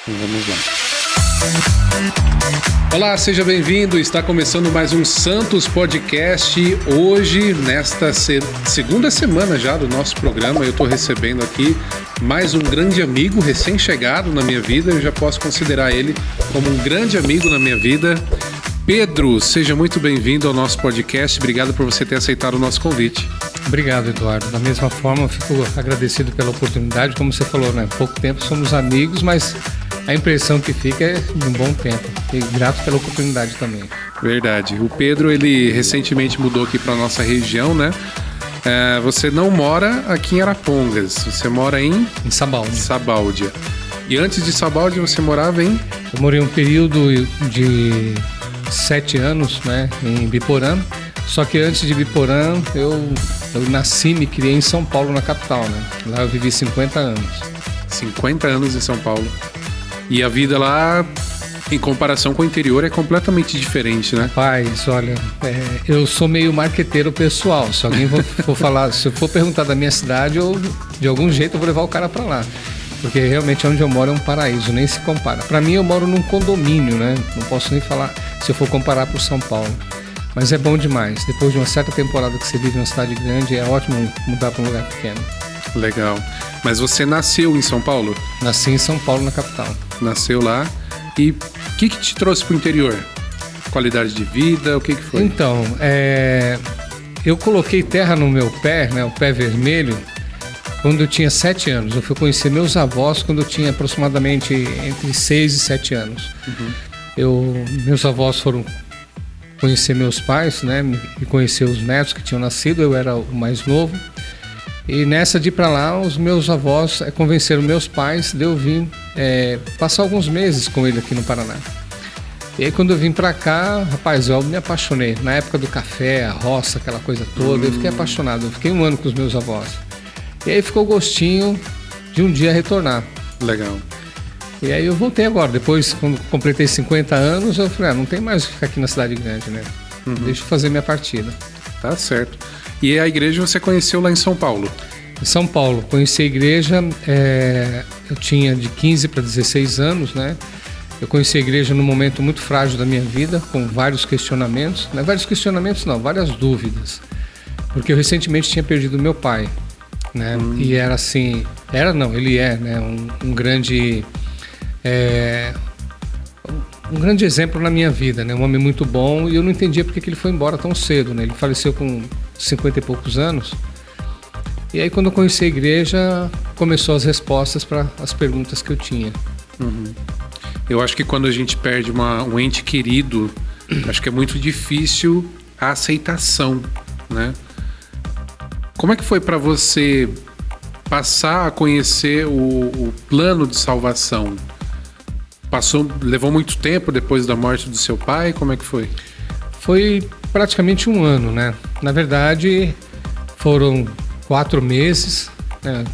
Vamos lá. Olá, seja bem-vindo. Está começando mais um Santos Podcast. Hoje, nesta segunda semana já do nosso programa, eu estou recebendo aqui mais um grande amigo recém-chegado na minha vida. Eu já posso considerar ele como um grande amigo na minha vida. Pedro, seja muito bem-vindo ao nosso podcast. Obrigado por você ter aceitado o nosso convite. Obrigado, Eduardo. Da mesma forma, eu fico agradecido pela oportunidade. Como você falou, né? Pouco tempo somos amigos, mas a impressão que fica é de um bom tempo. E grato pela oportunidade também. Verdade. O Pedro, ele recentemente mudou aqui para nossa região, né? Você não mora aqui em Arapongas, você mora em Sabáudia. E antes de Sabáudia, você morava em? Eu morei um período de 7 anos, né, em Biporã. Só que antes de Biporã, eu nasci e me criei em São Paulo, na capital, né? Lá eu vivi 50 anos. 50 anos em São Paulo. E a vida lá, em comparação com o interior, é completamente diferente, né? Rapaz, olha, eu sou meio marqueteiro pessoal. Se alguém for falar, se eu for perguntar da minha cidade, eu, de algum jeito eu vou levar o cara pra lá. Porque realmente onde eu moro é um paraíso, nem se compara. Pra mim, eu moro num condomínio, né? Não posso nem falar se eu for comparar pro São Paulo. Mas é bom demais. Depois de uma certa temporada que você vive em uma cidade grande, é ótimo mudar para um lugar pequeno. Legal. Mas você nasceu em São Paulo? Nasci em São Paulo, na capital. Nasceu lá. E o que te trouxe pro interior? Qualidade de vida? O que foi? Então, eu coloquei terra no meu pé, né, o pé vermelho, quando eu tinha 7 anos. Eu fui conhecer meus avós quando eu tinha aproximadamente entre 6 e 7 anos. Uhum. Meus avós foram conhecer meus pais, né, e conhecer os netos que tinham nascido. Eu era o mais novo. E nessa de ir para lá, os meus avós convenceram meus pais de eu vir passar alguns meses com ele aqui no Paraná. E aí quando eu vim para cá, rapaz, eu me apaixonei. Na época do café, a roça, aquela coisa toda, eu fiquei apaixonado. Eu fiquei 1 ano com os meus avós. E aí ficou o gostinho de um dia retornar. Legal. E aí eu voltei agora. Depois, quando completei 50 anos, eu falei, não tem mais o que ficar aqui na cidade grande, né? Uhum. Deixa eu fazer minha partida. Tá certo. E a igreja você conheceu lá em São Paulo? Em São Paulo. Conheci a igreja, eu tinha de 15 para 16 anos, né? Eu conheci a igreja num momento muito frágil da minha vida, com vários questionamentos. Não é vários questionamentos, não, várias dúvidas. Porque eu recentemente tinha perdido meu pai, né? E era assim... ele é, né? Um grande exemplo na minha vida, né? Um homem muito bom, e eu não entendia porque que ele foi embora tão cedo, né? Ele faleceu com 50 e poucos anos. E aí quando eu conheci a igreja, começou as respostas para as perguntas que eu tinha. Uhum. Eu acho que quando a gente perde um ente querido, acho que é muito difícil a aceitação, né? Como é que foi para você passar a conhecer o plano de salvação? Levou muito tempo depois da morte do seu pai? Como é que foi? Foi praticamente 1 ano, né? Na verdade, foram 4 meses, né?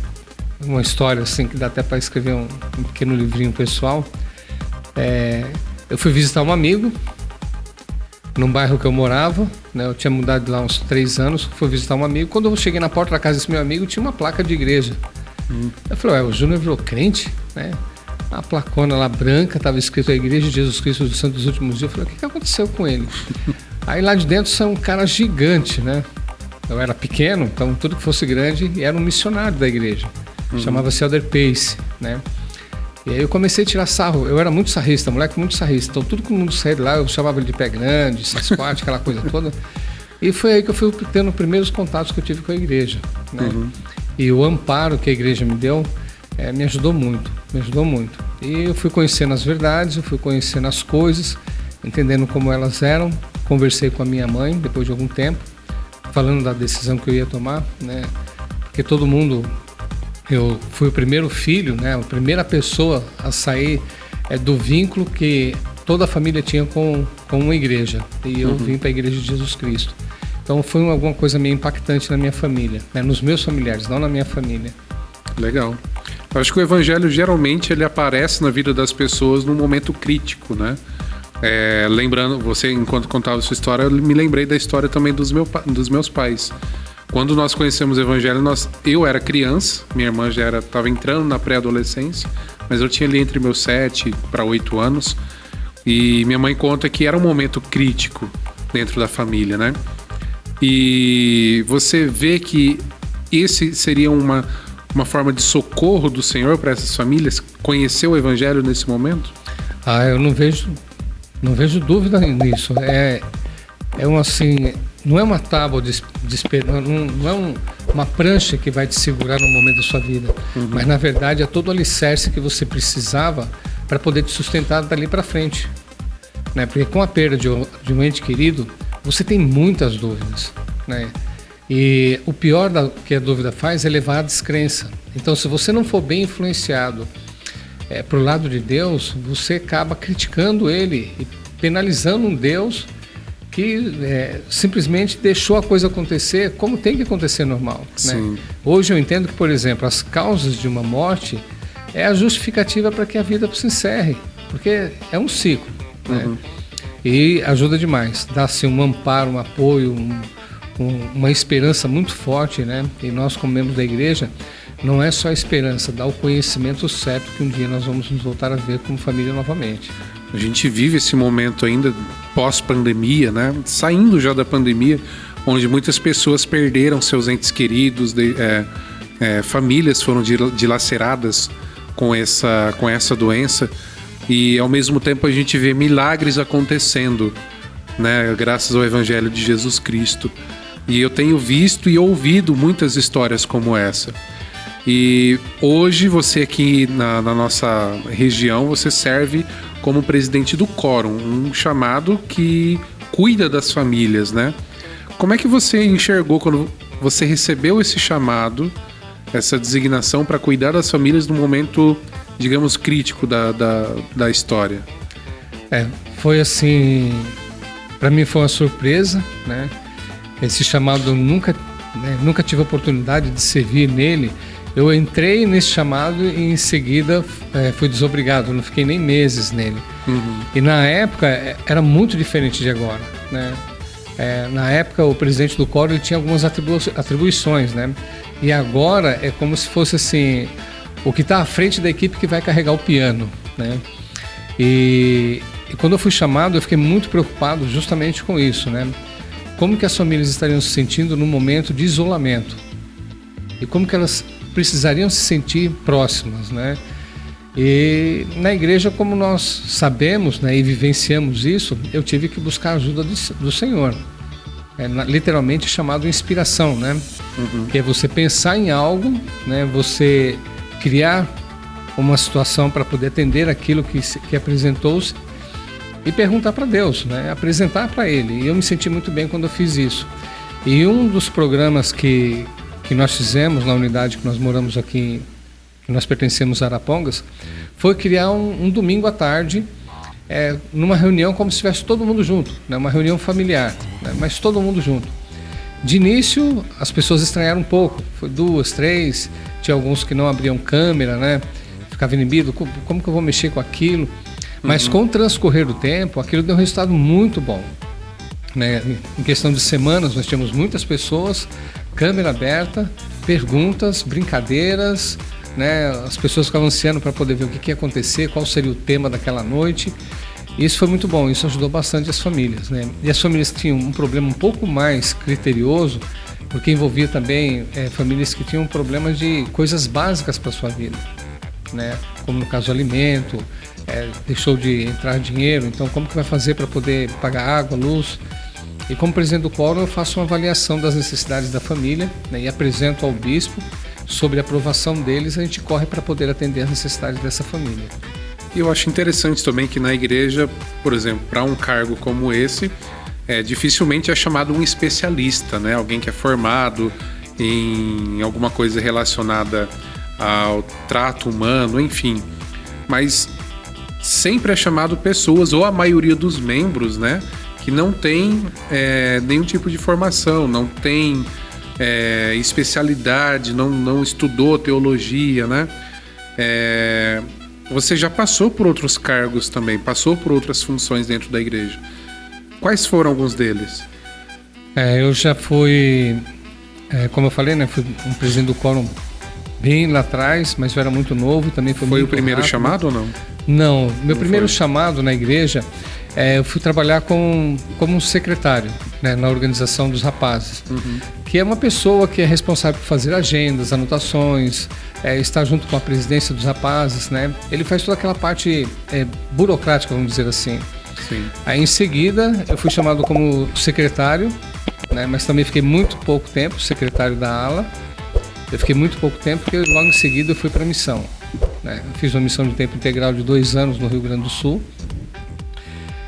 Uma história assim que dá até para escrever um pequeno livrinho pessoal. Eu fui visitar um amigo num bairro que eu morava, né? Eu tinha mudado de lá uns 3 anos, fui visitar um amigo. Quando eu cheguei na porta da casa desse meu amigo, tinha uma placa de igreja. Eu falei, o Júnior virou crente, né? A placona lá branca, estava escrito a Igreja de Jesus Cristo dos Santos dos Últimos Dias. Eu falei, o que aconteceu com ele? Aí lá de dentro saiu um cara gigante, né? Eu era pequeno, então tudo que fosse grande, era um missionário da igreja. Chamava-se Elder Pace, né? E aí eu comecei a tirar sarro. Eu era muito sarrista, moleque muito sarrista. Então tudo que o mundo saía de lá, eu chamava ele de pé grande, Sasquatch, aquela coisa toda. E foi aí que eu fui tendo os primeiros contatos que eu tive com a igreja, né? E o amparo que a igreja me deu, me ajudou muito. E eu fui conhecendo as verdades, eu fui conhecendo as coisas, entendendo como elas eram. Conversei com a minha mãe depois de algum tempo, falando da decisão que eu ia tomar, né? Porque todo mundo... Eu fui o primeiro filho, né? A primeira pessoa a sair do vínculo que toda a família tinha com uma igreja. E eu vim para a Igreja de Jesus Cristo. Então foi alguma coisa meio impactante na minha família, né? Nos meus familiares, não na minha família. Legal. Eu acho que o evangelho geralmente ele aparece na vida das pessoas num momento crítico, né? Lembrando, você enquanto contava a sua história, eu me lembrei da história também dos meus pais. Quando nós conhecemos o evangelho, eu era criança, minha irmã já estava entrando na pré-adolescência, mas eu tinha ali entre meus 7 para 8 anos. E minha mãe conta que era um momento crítico dentro da família, né? E você vê que esse seria uma forma de socorro do Senhor para essas famílias? Conhecer o Evangelho nesse momento? Eu não vejo dúvida nisso. Não é uma tábua de esperança, não é uma prancha que vai te segurar no momento da sua vida, mas na verdade é todo o alicerce que você precisava para poder te sustentar dali para frente, né? Porque com a perda de um ente querido, você tem muitas dúvidas, né? E o pior que a dúvida faz é levar à descrença. Então, se você não for bem influenciado para o lado de Deus, você acaba criticando ele e penalizando um Deus que simplesmente deixou a coisa acontecer como tem que acontecer normal, né? Hoje eu entendo que, por exemplo, as causas de uma morte é a justificativa para que a vida se encerre, porque é um ciclo, né? E ajuda demais, dá-se um amparo, um apoio, uma esperança muito forte, né? E nós, como membros da igreja, não é só a esperança, dá o conhecimento certo que um dia nós vamos nos voltar a ver como família novamente. A gente vive esse momento ainda pós-pandemia, né? Saindo já da pandemia, onde muitas pessoas perderam seus entes queridos, famílias foram dilaceradas com essa doença, e ao mesmo tempo a gente vê milagres acontecendo, né? Graças ao Evangelho de Jesus Cristo. E eu tenho visto e ouvido muitas histórias como essa. E hoje você aqui na nossa região, você serve como presidente do Quórum, um chamado que cuida das famílias, né? Como é que você enxergou quando você recebeu esse chamado, essa designação para cuidar das famílias num momento, digamos, crítico da história? Foi assim, para mim foi uma surpresa, né? Esse chamado nunca tive a oportunidade de servir nele. Eu entrei nesse chamado e em seguida fui desobrigado, não fiquei nem meses nele. E na época era muito diferente de agora, né? Na época o presidente do Quórum tinha algumas atribuições, né? E agora é como se fosse assim, o que está à frente da equipe que vai carregar o piano, né? E quando eu fui chamado, eu fiquei muito preocupado justamente com isso, né? Como que as famílias estariam se sentindo num momento de isolamento? E como que elas precisariam se sentir próximas, né? E na igreja, como nós sabemos, né, e vivenciamos isso, eu tive que buscar a ajuda do Senhor. Literalmente chamado inspiração, né? Que é você pensar em algo, né? Você criar uma situação para poder atender aquilo que apresentou-se e perguntar para Deus, né? Apresentar para Ele. E eu me senti muito bem quando eu fiz isso. E um dos programas que nós fizemos na unidade que nós moramos aqui, que nós pertencemos a Arapongas, foi criar um domingo à tarde, numa reunião como se estivesse todo mundo junto, né? Uma reunião familiar, né? Mas todo mundo junto. De início, as pessoas estranharam um pouco, foi 2, 3, tinha alguns que não abriam câmera, né? Ficava inibido, como que eu vou mexer com aquilo? Mas com o transcorrer do tempo, aquilo deu um resultado muito bom, né? Em questão de semanas, nós tínhamos muitas pessoas, câmera aberta, perguntas, brincadeiras, né? As pessoas ficavam ansiando para poder ver o que ia acontecer, qual seria o tema daquela noite. Isso foi muito bom, isso ajudou bastante as famílias, né? E as famílias que tinham um problema um pouco mais criterioso, porque envolvia também famílias que tinham problemas de coisas básicas para a sua vida, né? Como no caso alimento, deixou de entrar dinheiro, então como que vai fazer para poder pagar água, luz? E como presidente do Quórum eu faço uma avaliação das necessidades da família, né, e apresento ao bispo. Sobre a aprovação deles, a gente corre para poder atender as necessidades dessa família. E eu acho interessante também que na igreja, por exemplo, para um cargo como esse, dificilmente é chamado um especialista, né? Alguém que é formado em alguma coisa relacionada ao trato humano, enfim. Mas sempre é chamado pessoas, ou a maioria dos membros, né? Que não tem nenhum tipo de formação, não tem especialidade, não estudou teologia, né? Você já passou por outros cargos também, passou por outras funções dentro da igreja. Quais foram alguns deles? Eu já fui, como eu falei, né? Fui um presidente do Quórum bem lá atrás, mas eu era muito novo, também foi muito o primeiro rápido. chamado ou não? Não, meu Não primeiro foi? chamado na igreja, eu fui trabalhar como um secretário, né, na organização dos rapazes, que é uma pessoa que é responsável por fazer agendas, anotações, estar junto com a presidência dos rapazes, né? Ele faz toda aquela parte burocrática, vamos dizer assim. Sim. Aí em seguida eu fui chamado como secretário, né, mas também fiquei muito pouco tempo secretário da ala. Eu fiquei muito pouco tempo porque logo em seguida eu fui para a missão. Né? Eu fiz uma missão de tempo integral de 2 anos no Rio Grande do Sul.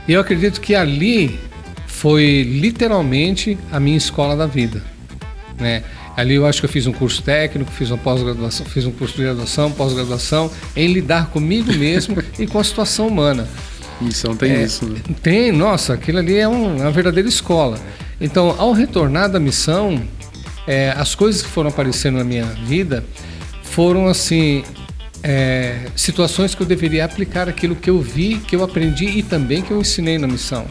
E eu acredito que ali foi literalmente a minha escola da vida. Né? Ali eu acho que eu fiz um curso técnico, fiz uma pós-graduação, fiz um curso de graduação, pós-graduação, em lidar comigo mesmo e com a situação humana. Missão tem isso, né? Tem, nossa, aquilo ali é uma verdadeira escola. Então, ao retornar da missão, as coisas que foram aparecendo na minha vida foram assim, situações que eu deveria aplicar aquilo que eu vi, que eu aprendi e também que eu ensinei na missão.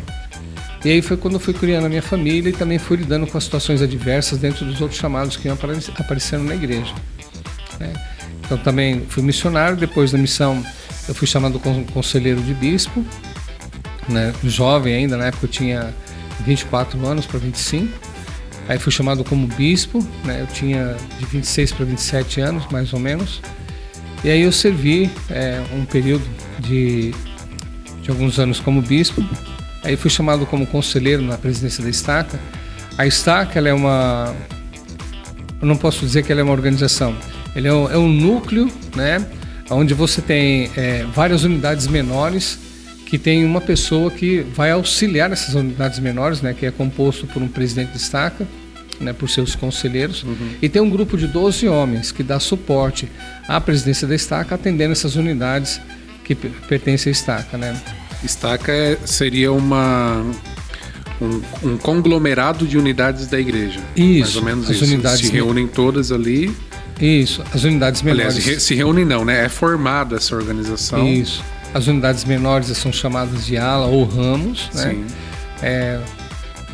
E aí foi quando eu fui criando a minha família e também fui lidando com as situações adversas dentro dos outros chamados que iam aparecendo na igreja. Né? Então também fui missionário, depois da missão eu fui chamado como conselheiro de bispo, né? Jovem ainda, na época eu tinha 24 anos para 25. Aí fui chamado como bispo, né? Eu tinha de 26 para 27 anos, mais ou menos. E aí eu servi um período de alguns anos como bispo. Aí fui chamado como conselheiro na presidência da Estaca. A Estaca, ela é uma... Eu não posso dizer que ela é uma organização. Ele é um núcleo, né? Onde você tem várias unidades menores que tem uma pessoa que vai auxiliar essas unidades menores, né, que é composto por um presidente de estaca, né, por seus conselheiros, e tem um grupo de 12 homens que dá suporte à presidência da estaca, atendendo essas unidades que pertencem à estaca. Né. Estaca seria um conglomerado de unidades da igreja. Isso, mais ou menos as isso. unidades se reúnem todas ali. Isso, as unidades menores. Aliás, se reúnem não, né? É formada essa organização. Isso. As unidades menores são chamadas de ala ou ramos, né? Sim.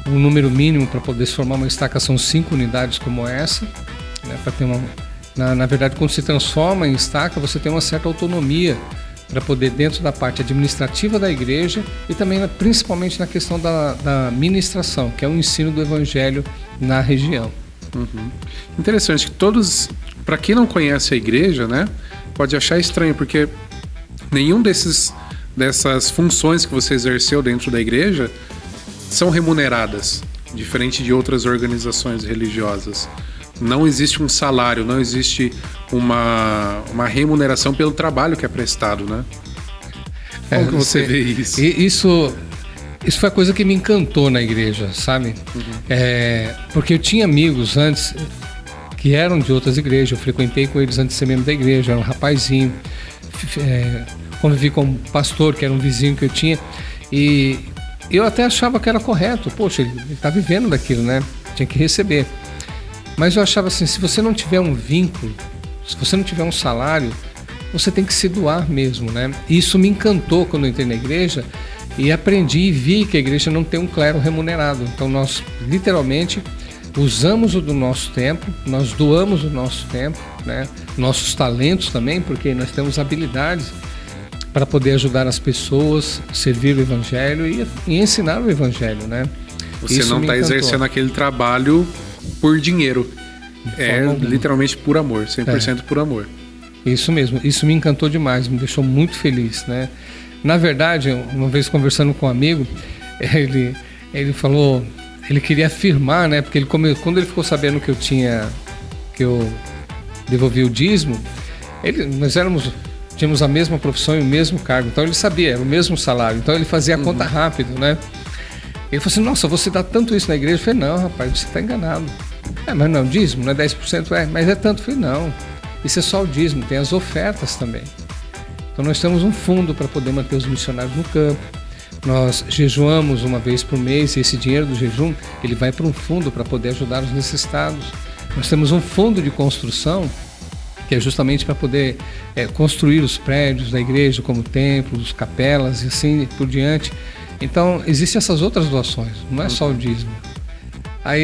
O número mínimo para poder se formar uma estaca são 5 unidades como essa, né? Para ter na verdade, quando se transforma em estaca, você tem uma certa autonomia para poder, dentro da parte administrativa da igreja e também principalmente na questão da ministração, que é o ensino do evangelho na região. Interessante que todos, para quem não conhece a igreja, né, pode achar estranho, porque nenhum dessas funções que você exerceu dentro da igreja são remuneradas, diferente de outras organizações religiosas. Não existe um salário, não existe uma remuneração pelo trabalho que é prestado, né? Como que você vê isso? Isso foi a coisa que me encantou na igreja, sabe? Porque eu tinha amigos antes que eram de outras igrejas, eu frequentei com eles antes de ser membro da igreja, eu era um rapazinho, convivi com um pastor que era um vizinho que eu tinha, e eu até achava que era correto, poxa, ele está vivendo daquilo, né? Tinha que receber. Mas eu achava assim, se você não tiver um vínculo, se você não tiver um salário, você tem que se doar mesmo, né? E isso me encantou quando eu entrei na igreja e aprendi e vi que a igreja não tem um clero remunerado. Então nós literalmente usamos o do nosso tempo, nós doamos o nosso tempo, né? Nossos talentos também, porque nós temos habilidades para poder ajudar as pessoas, servir o evangelho e ensinar o evangelho, né? Você não está exercendo aquele trabalho por dinheiro. É literalmente por amor, 100% por amor. Isso mesmo, isso me encantou demais, me deixou muito feliz, né? Na verdade, uma vez conversando com um amigo, ele falou, ele queria afirmar, né? Porque quando ele ficou sabendo que eu devolvi o dízimo, nós tínhamos a mesma profissão e o mesmo cargo, então ele sabia, era o mesmo salário, então ele fazia a conta rápido, né? Ele falou assim, nossa, você dá tanto isso na igreja? Eu falei, não, rapaz, você está enganado. Mas não, dízimo, não é 10%? Mas é tanto. Eu falei, não, isso é só o dízimo, tem as ofertas também. Então nós temos um fundo para poder manter os missionários no campo. Nós jejuamos uma vez por mês e esse dinheiro do jejum, ele vai para um fundo para poder ajudar os necessitados. Nós temos um fundo de construção, que é justamente para poder construir os prédios da igreja, como templos, capelas e assim por diante. Então, existem essas outras doações, não é só o dízimo. Aí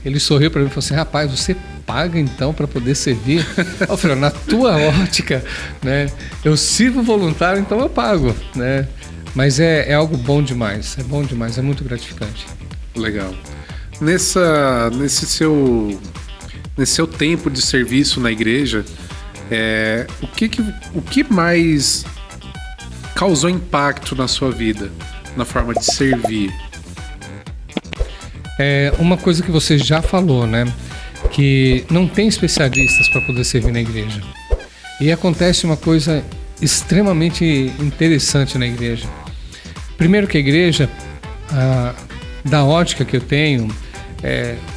ele sorriu para mim e falou assim, rapaz, você paga então para poder servir? Eu falei, na tua ótica, né? Eu sirvo voluntário, então eu pago, né? Mas é algo bom demais, é muito gratificante. Legal. Nesse seu tempo de serviço na igreja, o que mais causou impacto na sua vida, na forma de servir? Uma coisa que você já falou, né? Que não tem especialistas para poder servir na igreja. E acontece uma coisa extremamente interessante na igreja. Primeiro que a igreja, da ótica que eu tenho,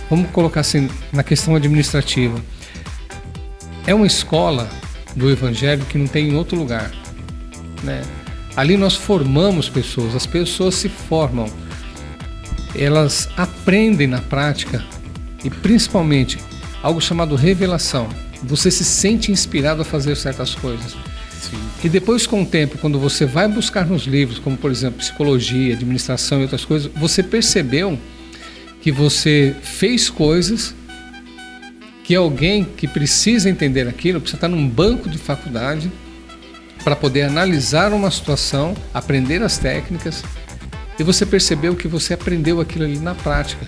vamos colocar assim, na questão administrativa, é uma escola do Evangelho que não tem em outro lugar, né? Ali nós formamos pessoas, as pessoas se formam, elas aprendem na prática e principalmente algo chamado revelação. Você se sente inspirado a fazer certas coisas. Sim. E depois, com o tempo, quando você vai buscar nos livros, como por exemplo psicologia, administração e outras coisas, você percebeu que você fez coisas que alguém que precisa entender aquilo, precisa estar num banco de faculdade para poder analisar uma situação, aprender as técnicas, e você percebeu que você aprendeu aquilo ali na prática,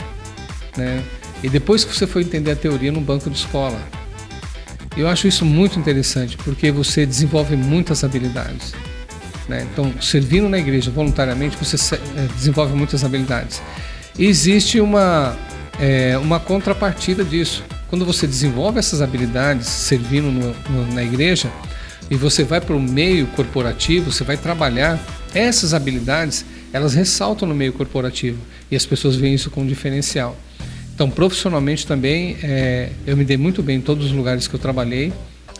né? E depois que você foi entender a teoria no banco de escola. Eu acho isso muito interessante, porque você desenvolve muitas habilidades, né? Então, servindo na igreja voluntariamente, você desenvolve muitas habilidades. E existe uma contrapartida disso. Quando você desenvolve essas habilidades servindo na igreja, e você vai para o meio corporativo, você vai trabalhar, essas habilidades, elas ressaltam no meio corporativo, e as pessoas veem isso como diferencial. Então, profissionalmente também, eu me dei muito bem em todos os lugares que eu trabalhei,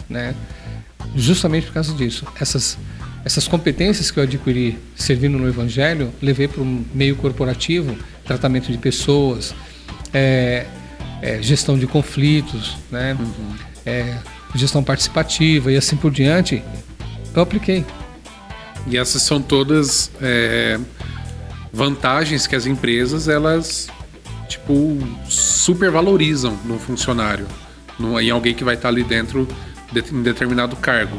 né? Justamente por causa disso. Essas competências que eu adquiri servindo no Evangelho, levei para o meio corporativo, tratamento de pessoas, gestão de conflitos, né? Gestão participativa e assim por diante, eu apliquei. E essas são todas vantagens que as empresas, elas supervalorizam no funcionário, em alguém que vai estar ali dentro em determinado cargo.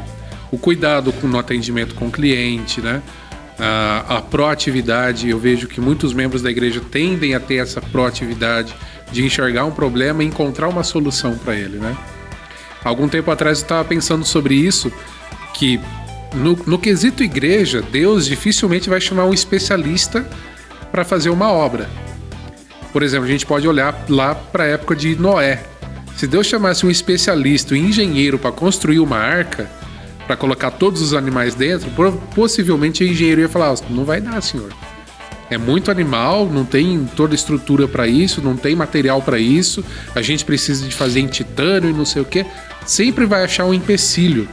O cuidado no atendimento com o cliente, né? A proatividade, eu vejo que muitos membros da igreja tendem a ter essa proatividade de enxergar um problema e encontrar uma solução para ele, né? Algum tempo atrás eu estava pensando sobre isso, que no quesito igreja, Deus dificilmente vai chamar um especialista para fazer uma obra. Por exemplo, a gente pode olhar lá para a época de Noé. Se Deus chamasse um especialista, um engenheiro para construir uma arca, para colocar todos os animais dentro, possivelmente o engenheiro ia falar, não vai dar, senhor. É muito animal, não tem toda a estrutura para isso, não tem material para isso, a gente precisa de fazer em titânio e não sei o quê. Sempre vai achar um empecilho.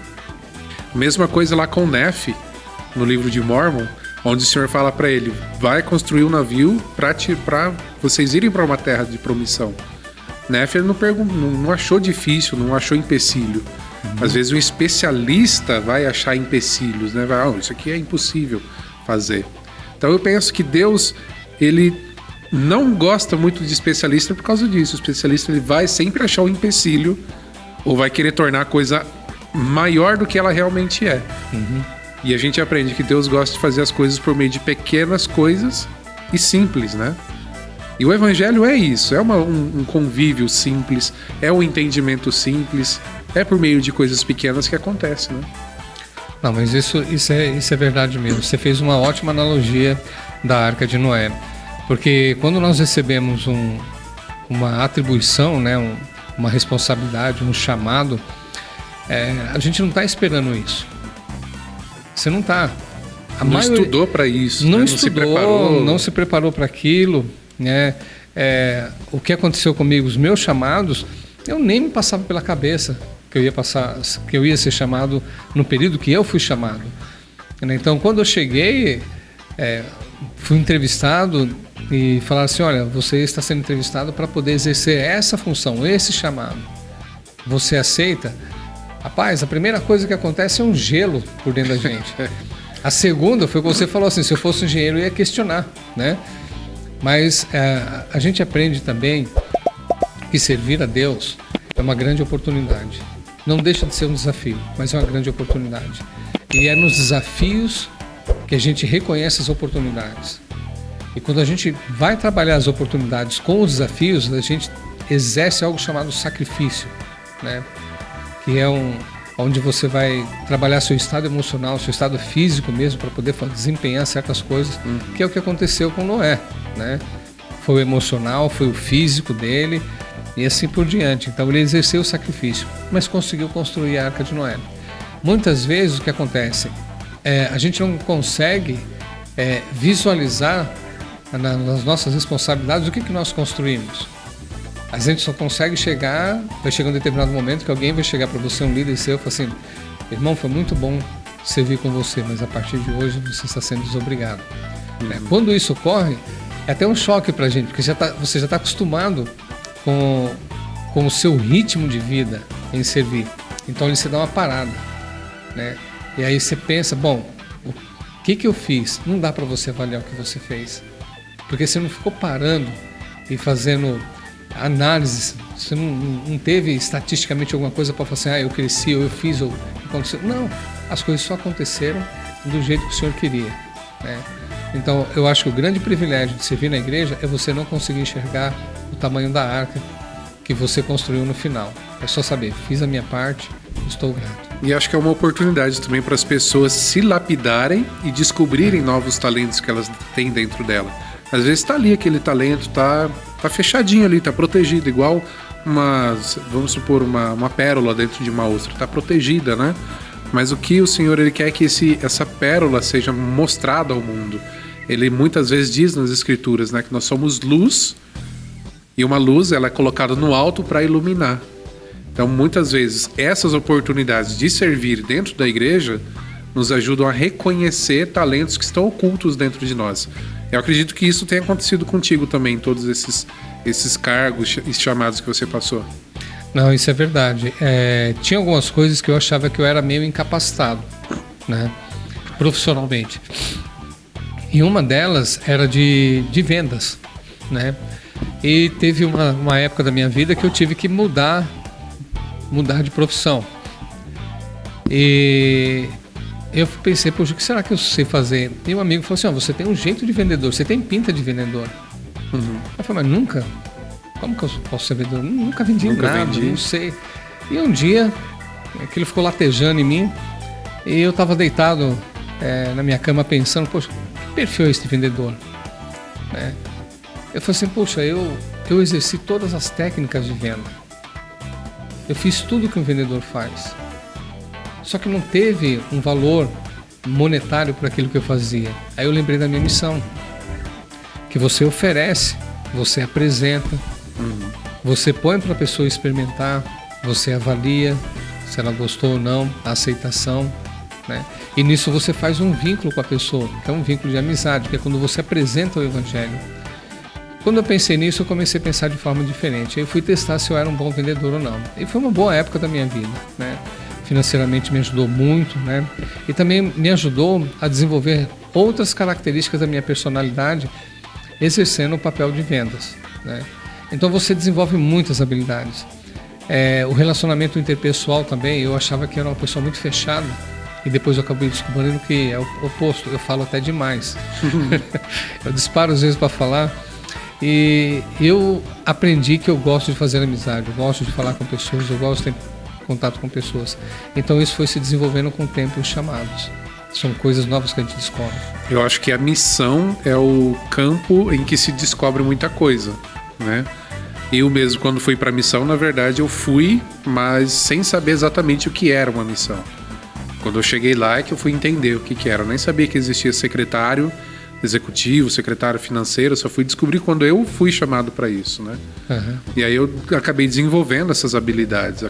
Mesma coisa lá com Nefe, no livro de Mormon, onde o Senhor fala para ele, vai construir um navio para vocês irem para uma terra de promissão. Nefe não achou difícil, não achou empecilho. Às vezes um especialista vai achar empecilhos, né? Isso aqui é impossível fazer. Então eu penso que Deus, ele não gosta muito de especialista por causa disso. O especialista, ele vai sempre achar um empecilho ou vai querer tornar a coisa maior do que ela realmente é. E a gente aprende que Deus gosta de fazer as coisas por meio de pequenas coisas e simples, né? E o Evangelho é isso, é um convívio simples, é um entendimento simples, é por meio de coisas pequenas que acontece, né? Não, mas isso é verdade mesmo. Você fez uma ótima analogia da Arca de Noé. Porque quando nós recebemos uma atribuição, né, uma responsabilidade, um chamado, a gente não está esperando isso. Você não está. Não estudou para isso. Não né? estudou, não se preparou para aquilo. Né? O que aconteceu comigo, os meus chamados, eu nem me passava pela cabeça que eu ia ser chamado no período que eu fui chamado. Então, quando eu cheguei, fui entrevistado e falaram assim, olha, você está sendo entrevistado para poder exercer essa função, esse chamado. Você aceita? Rapaz, a primeira coisa que acontece é um gelo por dentro da gente. A segunda foi o que você falou assim, se eu fosse engenheiro eu ia questionar, né? Mas a gente aprende também que servir a Deus é é uma grande oportunidade. Não deixa de ser um desafio, mas é uma grande oportunidade. E é nos desafios que a gente reconhece as oportunidades. E quando a gente vai trabalhar as oportunidades com os desafios, a gente exerce algo chamado sacrifício, né? Que é onde você vai trabalhar seu estado emocional, seu estado físico mesmo, para poder desempenhar certas coisas, que é o que aconteceu com Noé, né? Foi o emocional, foi o físico dele e assim por diante. Então ele exerceu o sacrifício, mas conseguiu construir a Arca de Noé. Muitas vezes o que acontece a gente não consegue visualizar nas nossas responsabilidades o que nós construímos. A gente só consegue chegar, vai chegar um determinado momento que alguém vai chegar para você, um líder seu, e falar assim: irmão, foi muito bom servir com você, mas a partir de hoje você está sendo desobrigado. Quando isso ocorre, é até um choque para a gente, porque você já está acostumado com o seu ritmo de vida em servir. Então ele se dá uma parada, né? E aí você pensa, bom, o que eu fiz? Não dá para você avaliar o que você fez, porque você não ficou parando e fazendo análise, você não teve estatisticamente alguma coisa para falar assim, eu cresci, ou eu fiz, ou aconteceu. Não, as coisas só aconteceram do jeito que o Senhor queria, né? Então eu acho que o grande privilégio de servir na igreja é você não conseguir enxergar o tamanho da arca que você construiu no final. É só saber, fiz a minha parte, estou grato. E acho que é uma oportunidade também para as pessoas se lapidarem e descobrirem novos talentos que elas têm dentro dela. Às vezes está ali aquele talento, tá fechadinho ali, tá protegido, igual vamos supor, uma pérola dentro de uma ostra, tá protegida, né? Mas o que o Senhor ele quer é que essa pérola seja mostrada ao mundo. Ele muitas vezes diz nas Escrituras, né, que nós somos luz, e uma luz ela é colocada no alto para iluminar. Então, muitas vezes, essas oportunidades de servir dentro da igreja nos ajudam a reconhecer talentos que estão ocultos dentro de nós. Eu acredito que isso tenha acontecido contigo também, todos esses cargos e chamados que você passou. Não, isso é verdade. Tinha algumas coisas que eu achava que eu era meio incapacitado, né, profissionalmente. E uma delas era de vendas, né? E teve uma época da minha vida que eu tive que mudar de profissão. E eu pensei, poxa, o que será que eu sei fazer? E um amigo falou assim, você tem um jeito de vendedor, você tem pinta de vendedor. Eu falei, mas nunca? Como que eu posso ser vendedor? Nunca vendi nada, não sei. E um dia, aquilo ficou latejando em mim, e eu estava deitado na minha cama pensando, poxa, que perfil é esse de vendedor? Eu falei assim, poxa, eu exerci todas as técnicas de venda. Eu fiz tudo que um vendedor faz. Só que não teve um valor monetário para aquilo que eu fazia. Aí eu lembrei da minha missão. Que você oferece, você apresenta, você põe para a pessoa experimentar, você avalia se ela gostou ou não, a aceitação, né? E nisso você faz um vínculo com a pessoa, que é um vínculo de amizade, que é quando você apresenta o Evangelho. Quando eu pensei nisso, eu comecei a pensar de forma diferente. Aí eu fui testar se eu era um bom vendedor ou não. E foi uma boa época da minha vida, né? Financeiramente me ajudou muito, né? E também me ajudou a desenvolver outras características da minha personalidade, exercendo o papel de vendas, né? Então você desenvolve muitas habilidades. O relacionamento interpessoal também, eu achava que era uma pessoa muito fechada, e depois eu acabei descobrindo que é o oposto, eu falo até demais. Eu disparo às vezes para falar. E eu aprendi que eu gosto de fazer amizade, eu gosto de falar com pessoas, eu gosto de ter contato com pessoas. Então isso foi se desenvolvendo com o tempo e os chamados. São coisas novas que a gente descobre. Eu acho que a missão é o campo em que se descobre muita coisa, né? Eu mesmo, quando fui para a missão, na verdade eu fui, mas sem saber exatamente o que era uma missão. Quando eu cheguei lá é que eu fui entender o que era. Eu nem sabia que existia secretário executivo, secretário financeiro, só fui descobrir quando eu fui chamado para isso, né? E aí eu acabei desenvolvendo essas habilidades.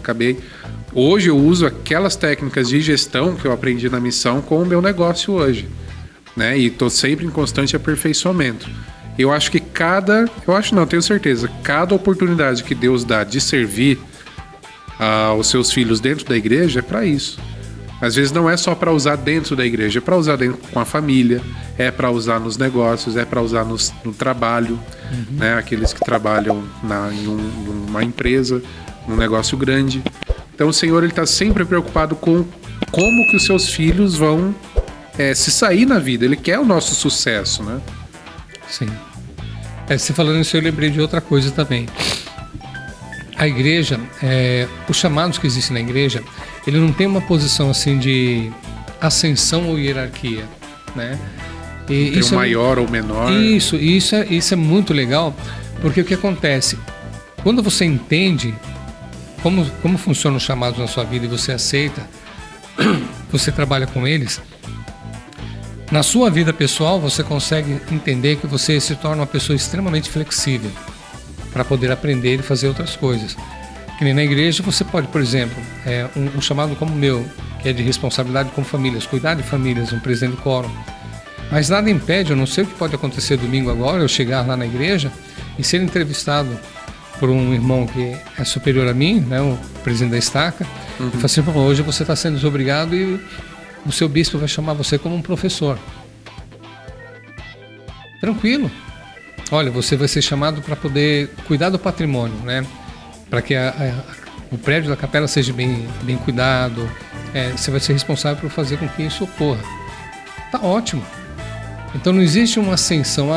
Hoje eu uso aquelas técnicas de gestão que eu aprendi na missão com o meu negócio hoje, né? E estou sempre em constante aperfeiçoamento. Eu acho que tenho certeza, cada oportunidade que Deus dá de servir aos seus filhos dentro da igreja é para isso. Às vezes não é só para usar dentro da igreja, é para usar dentro com a família, é para usar nos negócios, é para usar no trabalho, né? Aqueles que trabalham em uma empresa, um negócio grande. Então o Senhor está sempre preocupado com como que os seus filhos vão se sair na vida. Ele quer o nosso sucesso, né? Sim. Você falando isso, eu lembrei de outra coisa também. A igreja, os chamados que existem na igreja, ele não tem uma posição assim de ascensão ou hierarquia, né? Tem isso maior ou menor. Isso é muito legal, porque o que acontece? Quando você entende como funcionam os chamados na sua vida e você aceita, você trabalha com eles, na sua vida pessoal você consegue entender que você se torna uma pessoa extremamente flexível para poder aprender e fazer outras coisas. Que nem na igreja você pode, por exemplo, um chamado como o meu, que é de responsabilidade com famílias, cuidar de famílias, um presidente do quórum. Mas nada impede, eu não sei o que pode acontecer domingo agora, eu chegar lá na igreja e ser entrevistado por um irmão que é superior a mim, né, o presidente da estaca, e falar assim: hoje você está sendo desobrigado e o seu bispo vai chamar você como um professor. Tranquilo. Olha, você vai ser chamado para poder cuidar do patrimônio, né? Para que o prédio da capela seja bem cuidado. Você vai ser responsável por fazer com que isso ocorra. Tá ótimo. Então não existe uma ascensão.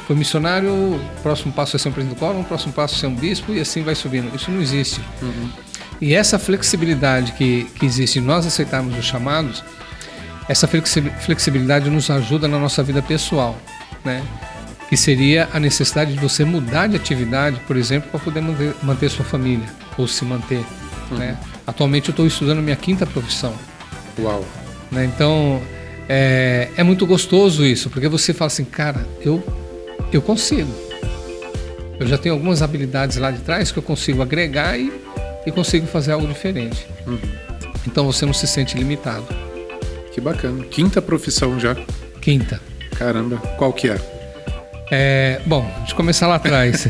Foi missionário, o próximo passo é ser um presidente do quórum, o próximo passo é ser um bispo e assim vai subindo. Isso não existe. E essa flexibilidade que existe, nós aceitarmos os chamados, essa flexibilidade nos ajuda na nossa vida pessoal, né? Que seria a necessidade de você mudar de atividade, por exemplo, para poder manter sua família, ou se manter, né? Atualmente eu estou estudando minha 5ª profissão. Uau! Né? Então, é muito gostoso isso, porque você fala assim, cara, eu consigo. Eu já tenho algumas habilidades lá de trás que eu consigo agregar e consigo fazer algo diferente. Então você não se sente limitado. Que bacana. 5ª profissão já? 5ª. Caramba, qual que é? Bom, deixa eu começar lá atrás.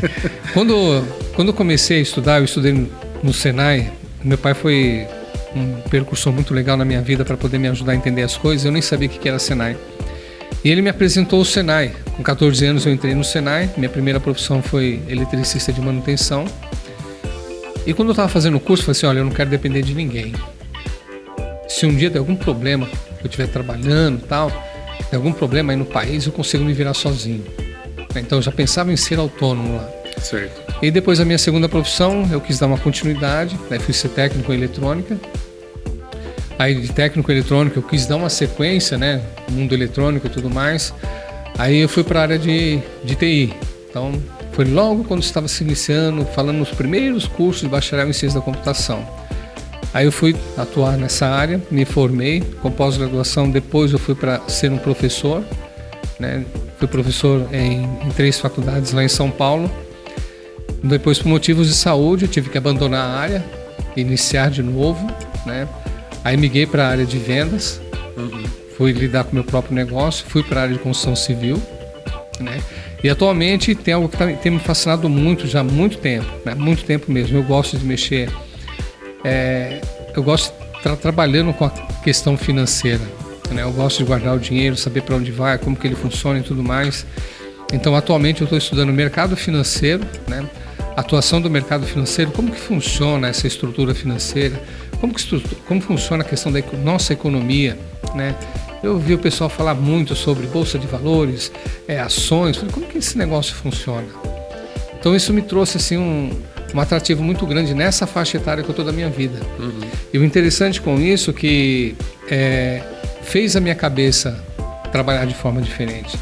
Quando eu comecei a estudar, eu estudei no Senai. Meu pai foi um percursor muito legal na minha vida para poder me ajudar a entender as coisas. Eu nem sabia o que era Senai. E ele me apresentou o Senai. Com 14 anos eu entrei no Senai. Minha primeira profissão foi eletricista de manutenção. E quando eu estava fazendo o curso, eu falei assim, olha, eu não quero depender de ninguém. Se um dia der algum problema, eu estiver trabalhando e tal, der algum problema aí no país, eu consigo me virar sozinho. Então eu já pensava em ser autônomo lá. Certo. E depois da minha 2ª profissão, eu quis dar uma continuidade, né? Fui ser técnico em eletrônica. Aí de técnico em eletrônica eu quis dar uma sequência, né? Mundo eletrônico e tudo mais. Aí eu fui para a área de TI. Então foi logo quando estava se iniciando, falando nos primeiros cursos de bacharel em ciência da computação. Aí eu fui atuar nessa área, me formei com pós-graduação. Depois eu fui para ser um professor, né? Fui professor em 3 faculdades lá em São Paulo. Depois, por motivos de saúde, eu tive que abandonar a área, iniciar de novo, né? Aí migrei para a área de vendas, fui lidar com o meu próprio negócio, fui para a área de construção civil, né? E atualmente tem algo que tem me fascinado muito, já há muito tempo, né? Muito tempo mesmo. Eu gosto de mexer, eu gosto de estar trabalhando com a questão financeira, né? Eu gosto de guardar o dinheiro, saber para onde vai, como que ele funciona e tudo mais. Então, atualmente eu estou estudando mercado financeiro, né? Atuação do mercado financeiro, como que funciona essa estrutura financeira, como funciona a questão da nossa economia, né? Eu ouvi o pessoal falar muito sobre bolsa de valores, ações, como que esse negócio funciona? Então isso me trouxe assim um atrativo muito grande nessa faixa etária que eu estou da minha vida. E o interessante com isso que fez a minha cabeça trabalhar de forma diferente,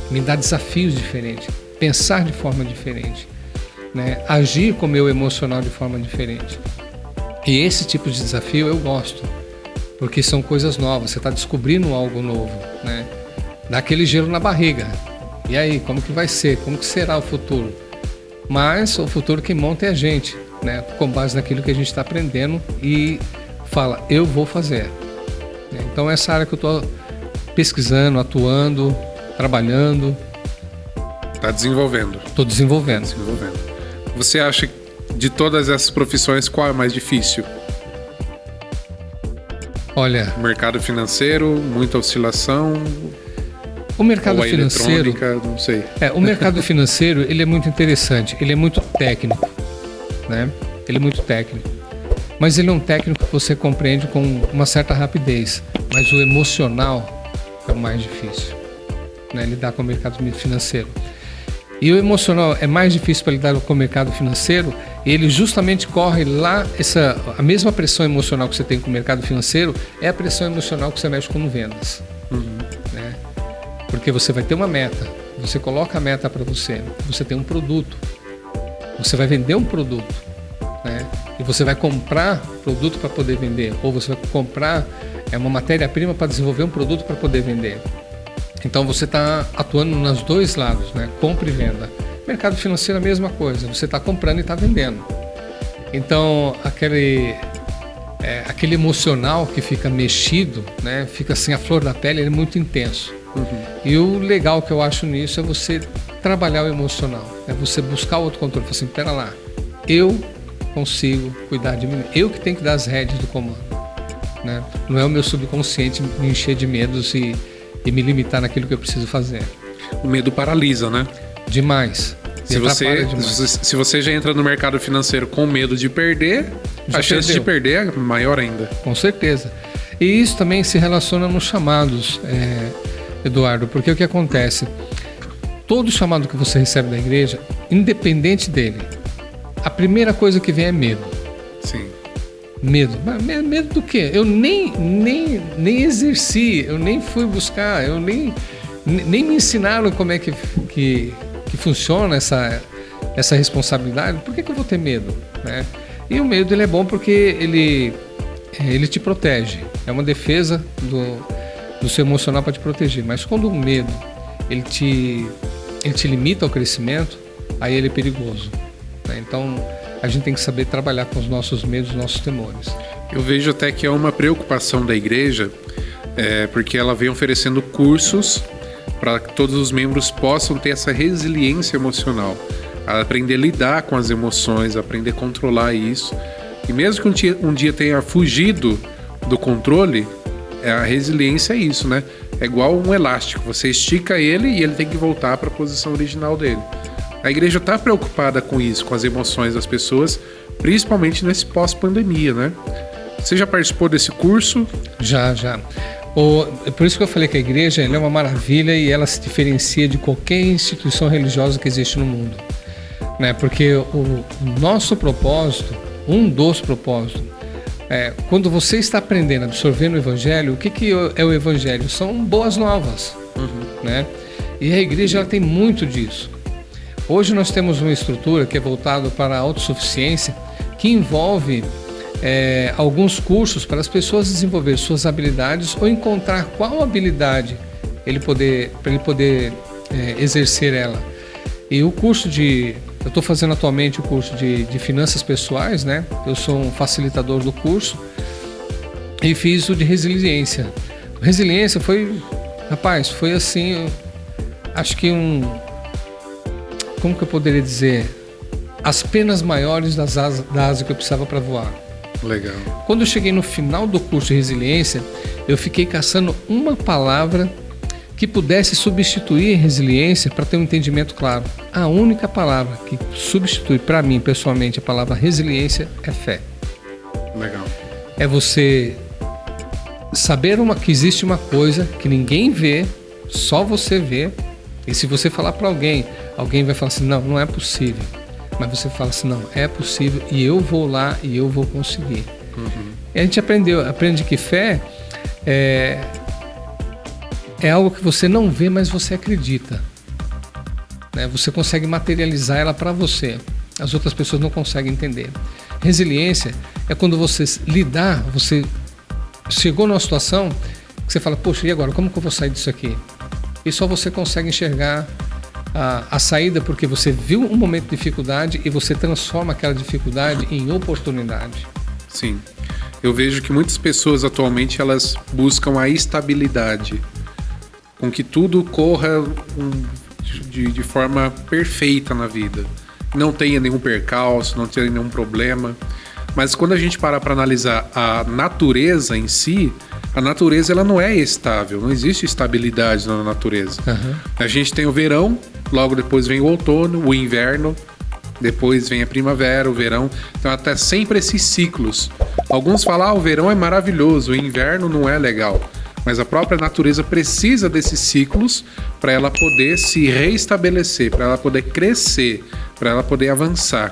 me dar desafios diferentes, pensar de forma diferente, né? Agir com o meu emocional de forma diferente. E esse tipo de desafio eu gosto, porque são coisas novas, você está descobrindo algo novo, né? Dá aquele gelo na barriga. E aí, como que vai ser? Como que será o futuro? Mas o futuro que monta é a gente, né? Com base naquilo que a gente está aprendendo e fala, eu vou fazer. Então essa área que eu estou pesquisando, atuando, trabalhando. Está desenvolvendo. Estou desenvolvendo. Você acha que de todas essas profissões, qual é mais difícil? Olha, mercado financeiro, muita oscilação. O mercado ou a financeiro, eletrônica, não sei. O mercado financeiro, ele é muito interessante, ele é muito técnico, né? ele é muito técnico. Mas ele é um técnico que você compreende com uma certa rapidez. Mas o emocional é o mais difícil, né? Lidar com o mercado financeiro. E o emocional é mais difícil para lidar com o mercado financeiro, e ele justamente corre lá, a mesma pressão emocional que você tem com o mercado financeiro é a pressão emocional que você mexe com vendas. Né? Porque você vai ter uma meta, você coloca a meta para você tem um produto, você vai vender um produto, né? E você vai comprar produto para poder vender, ou você vai comprar uma matéria-prima para desenvolver um produto para poder vender. Então você está atuando nos dois lados, né? Compra e venda. Mercado financeiro é a mesma coisa, você está comprando e está vendendo. Então aquele emocional que fica mexido, né? Fica assim a flor da pele, ele é muito intenso. E o legal que eu acho nisso é você trabalhar o emocional, é você buscar o autocontrole. Falar assim, pera lá, eu consigo cuidar de mim, eu que tenho que dar as rédeas do comando, né? Não é o meu subconsciente me encher de medos e me limitar naquilo que eu preciso fazer. O medo paralisa, né? Demais. Se você já entra no mercado financeiro com medo de perder, a chance de perder é maior ainda. Com certeza. E isso também se relaciona nos chamados, Eduardo, porque o que acontece? Todo chamado que você recebe da igreja, independente dele, a primeira coisa que vem é medo. Sim. Medo. Mas medo do quê? Eu nem exerci, eu nem fui buscar, eu nem me ensinaram como é que funciona essa responsabilidade. Por que eu vou ter medo? Né? E o medo ele é bom porque ele te protege. É uma defesa do seu emocional para te proteger. Mas quando o medo ele te limita ao crescimento, aí ele é perigoso. Né? Então a gente tem que saber trabalhar com os nossos medos, os nossos temores. Eu vejo até que é uma preocupação da igreja, porque ela vem oferecendo cursos para que todos os membros possam ter essa resiliência emocional, aprender a lidar com as emoções, aprender a controlar isso. E mesmo que um dia tenha fugido do controle, a resiliência é isso, né? É igual um elástico, você estica ele e ele tem que voltar para a posição original dele. A igreja está preocupada com isso, com as emoções das pessoas, principalmente nesse pós-pandemia, né? Você já participou desse curso? Já. Por isso que eu falei que a igreja ela é uma maravilha e ela se diferencia de qualquer instituição religiosa que existe no mundo. Né? Porque o nosso propósito, um dos propósitos, quando você está aprendendo a absorver no Evangelho, o que é o Evangelho? São boas novas. Né? E a igreja ela tem muito disso. Hoje nós temos uma estrutura que é voltada para a autossuficiência, que envolve alguns cursos para as pessoas desenvolver suas habilidades ou encontrar qual habilidade para ele poder exercer ela. E o curso eu estou fazendo atualmente o curso de finanças pessoais, né? Eu sou um facilitador do curso e fiz o de resiliência. Resiliência foi assim, acho que como que eu poderia dizer? As penas maiores da asa que eu precisava para voar. Legal. Quando eu cheguei no final do curso de resiliência, eu fiquei caçando uma palavra que pudesse substituir resiliência para ter um entendimento claro. A única palavra que substitui para mim, pessoalmente, a palavra resiliência é fé. Legal. É você saber que existe uma coisa que ninguém vê, só você vê, e se você falar para alguém vai falar assim, não é possível. Mas você fala assim, não, é possível e eu vou lá e eu vou conseguir. E a gente aprende que fé é algo que você não vê, mas você acredita. Né? Você consegue materializar ela para você. As outras pessoas não conseguem entender. Resiliência é quando você você chegou numa situação que você fala, poxa, e agora? Como que eu vou sair disso aqui? E só você consegue enxergar a saída porque você viu um momento de dificuldade e você transforma aquela dificuldade em oportunidade. Sim. Eu vejo que muitas pessoas atualmente elas buscam a estabilidade, com que tudo corra de forma perfeita na vida. Não tenha nenhum percalço, não tenha nenhum problema. Mas quando a gente para analisar a natureza em si, a natureza ela não é estável, não existe estabilidade na natureza. A gente tem o verão, logo depois vem o outono, o inverno, depois vem a primavera, o verão. Então até sempre esses ciclos. Alguns falam, o verão é maravilhoso, o inverno não é legal. Mas a própria natureza precisa desses ciclos para ela poder se reestabelecer, para ela poder crescer, para ela poder avançar.